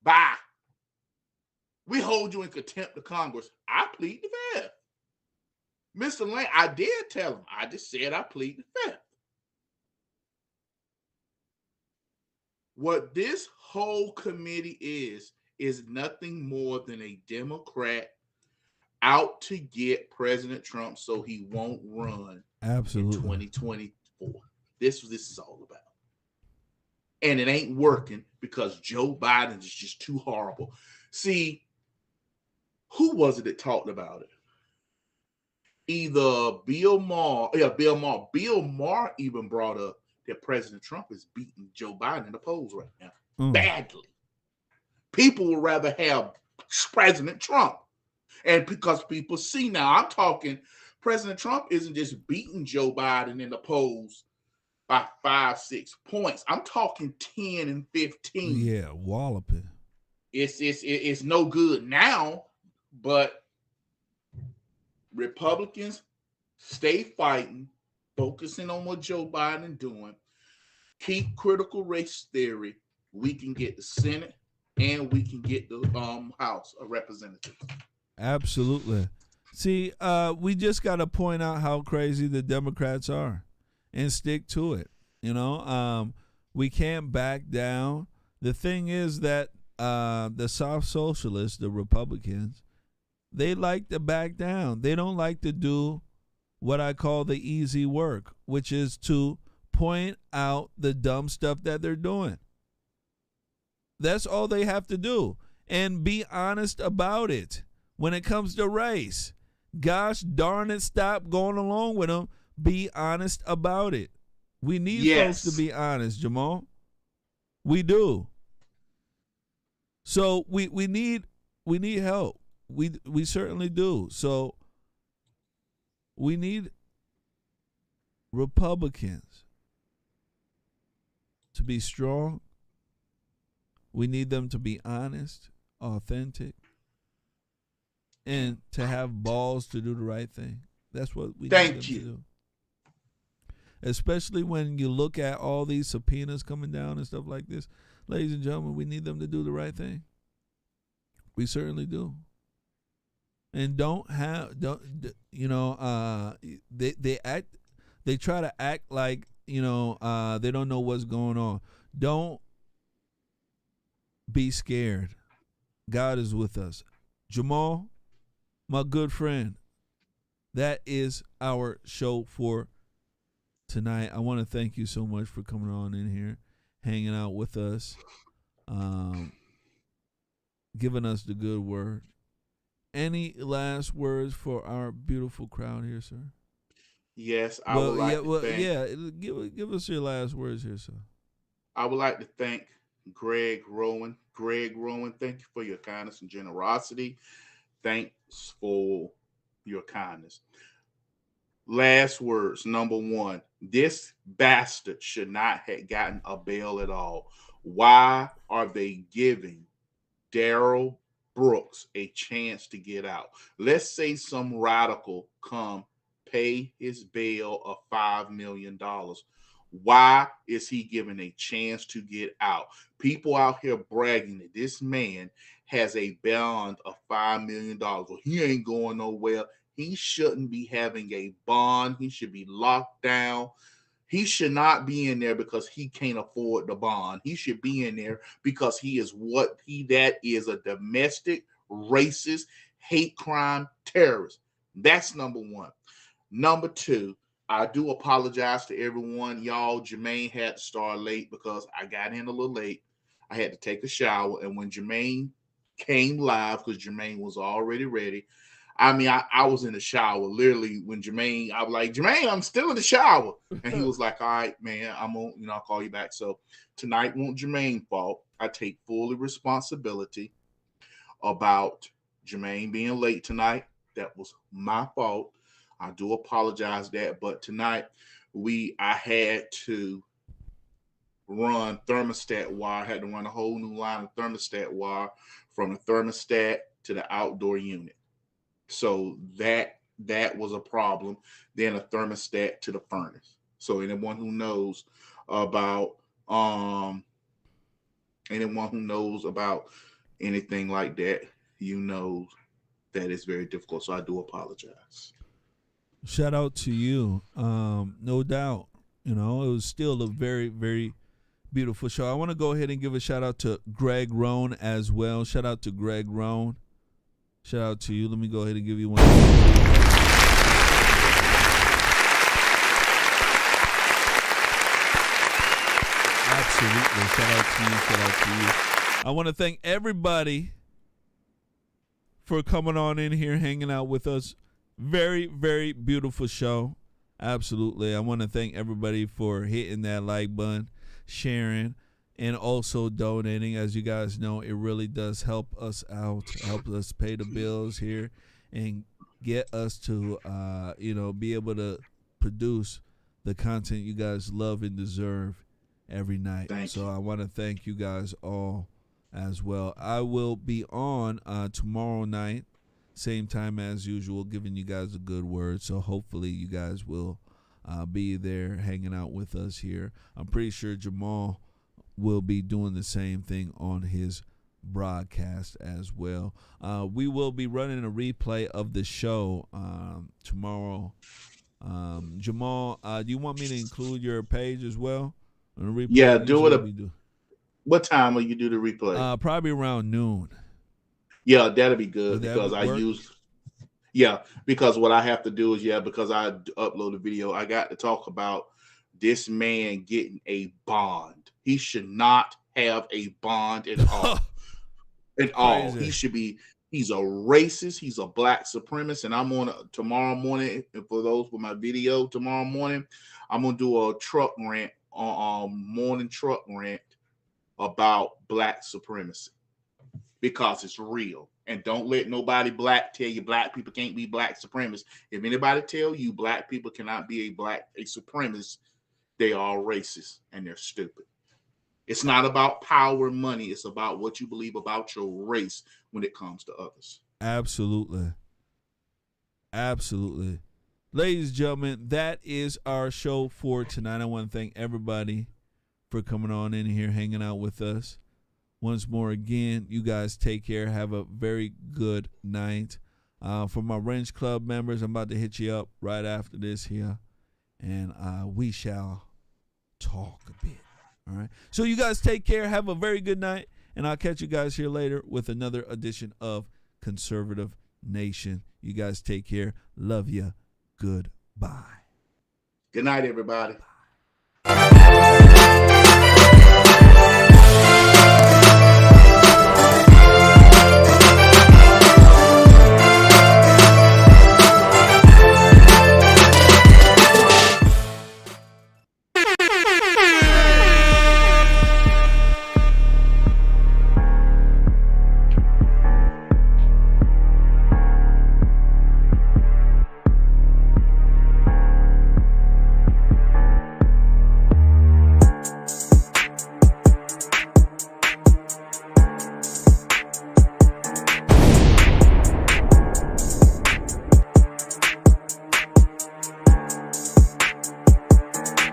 Bye. We hold you in contempt of Congress. I plead the fifth. Mr. Lane, I did tell him. I just said I plead the fifth. What this whole committee is nothing more than a Democrat out to get President Trump so he won't run Absolutely. in 2024. This is all about. And it ain't working because Joe Biden is just too horrible. See, who was it that talked about it? Either Bill Maher. Bill Maher even brought up that President Trump is beating Joe Biden in the polls right now. Badly. People would rather have President Trump. And because people see now, I'm talking, President Trump isn't just beating Joe Biden in the polls by 5-6 points. I'm talking 10 and 15. Yeah, walloping. It's no good now, but Republicans stay fighting, focusing on what Joe Biden doing. Keep critical race theory. We can get the Senate and we can get the House of Representatives. Absolutely. See, we just got to point out how crazy the Democrats are and stick to it. You know, we can't back down. The thing is that the soft socialists, the Republicans, they like to back down. They don't like to do what I call the easy work, which is to point out the dumb stuff that they're doing. That's all they have to do. And be honest about it. When it comes to race, gosh darn it, stop going along with them. Be honest about it. We need folks to be honest, Jamal. We do. So we need help. We certainly do. So we need Republicans to be strong. We need them to be honest, authentic, and to have balls to do the right thing. That's what we need them to do. Especially when you look at all these subpoenas coming down and stuff like this. Ladies and gentlemen, we need them to do the right thing. We certainly do. And they try to act like, they don't know what's going on. Don't be scared. God is with us. Jamal, my good friend, that is our show for tonight. I want to thank you so much for coming on in here, hanging out with us, giving us the good word. Any last words for our beautiful crowd here, sir? Yes, I would like to thank. give us your last words here, sir. I would like to thank Greg Rowan. Greg Rowan, thank you for your kindness and generosity. Thanks for your kindness. Last words. Number one, this bastard should not have gotten a bail at all. Why are they giving Darrell Brooks a chance to get out? Let's say some radical come pay his bail of $5 million. Why is he given a chance to get out? People out here bragging that this man has a bond of $5 million. Well, he ain't going nowhere. He shouldn't be having a bond. He should be locked down. He should not be in there because he can't afford the bond. He should be in there because he is a domestic, racist, hate crime terrorist. That's number one. Number two, I do apologize to everyone. Y'all, Jermain had to start late because I got in a little late. I had to take a shower. And when Jermain came live, because Jermain was already ready, I was in the shower. Literally, when Jermain, I was like, Jermain, I'm still in the shower. And he was like, all right, man, I'll call you back. So tonight won't Jermain's fault. I take full responsibility about Jermain being late tonight. That was my fault. I do apologize that, but tonight I had to run thermostat wire. I had to run a whole new line of thermostat wire from the thermostat to the outdoor unit. So that was a problem. Then a thermostat to the furnace. So anyone who knows about anything like that, you know that it's very difficult. So I do apologize. Shout out to you. No doubt. It was still a very, very beautiful show. I want to go ahead and give a shout out to Greg Roan as well. Shout out to Greg Roan. Shout out to you. Let me go ahead and give you one. Absolutely. Shout out to you. Shout out to you. I want to thank everybody for coming on in here, hanging out with us. Very, very beautiful show. Absolutely. I want to thank everybody for hitting that like button, sharing, and also donating. As you guys know, it really does help us out, help us pay the bills here, and get us to, be able to produce the content you guys love and deserve every night. So I want to thank you guys all as well. I will be on tomorrow night, same time as usual, giving you guys a good word. So hopefully you guys will be there hanging out with us here. I'm pretty sure Jamal will be doing the same thing on his broadcast as well. We will be running a replay of the show tomorrow. Jamal, do you want me to include your page as well on the replay? Yeah, do it. What time will you do the replay? Probably around noon. Yeah, that'll be good because because what I have to do is, because I upload a video, I got to talk about this man getting a bond. He should not have a bond at all. He's a racist. He's a black supremacist. And I'm on tomorrow morning, for those for my video tomorrow morning, I'm going to do a truck rant, morning truck rant about black supremacy. Because it's real. And don't let nobody black tell you black people can't be black supremacists. If anybody tell you black people cannot be a supremacist, they are racist and they're stupid. It's not about power and money. It's about what you believe about your race when it comes to others. Absolutely. Absolutely. Ladies and gentlemen, that is our show for tonight. I want to thank everybody for coming on in here, hanging out with us. Once more, again, you guys take care. Have a very good night. For my Wrench Club members, I'm about to hit you up right after this here, and we shall talk a bit. All right? So you guys take care. Have a very good night, and I'll catch you guys here later with another edition of Conservative Nation. You guys take care. Love you. Goodbye. Good night, everybody.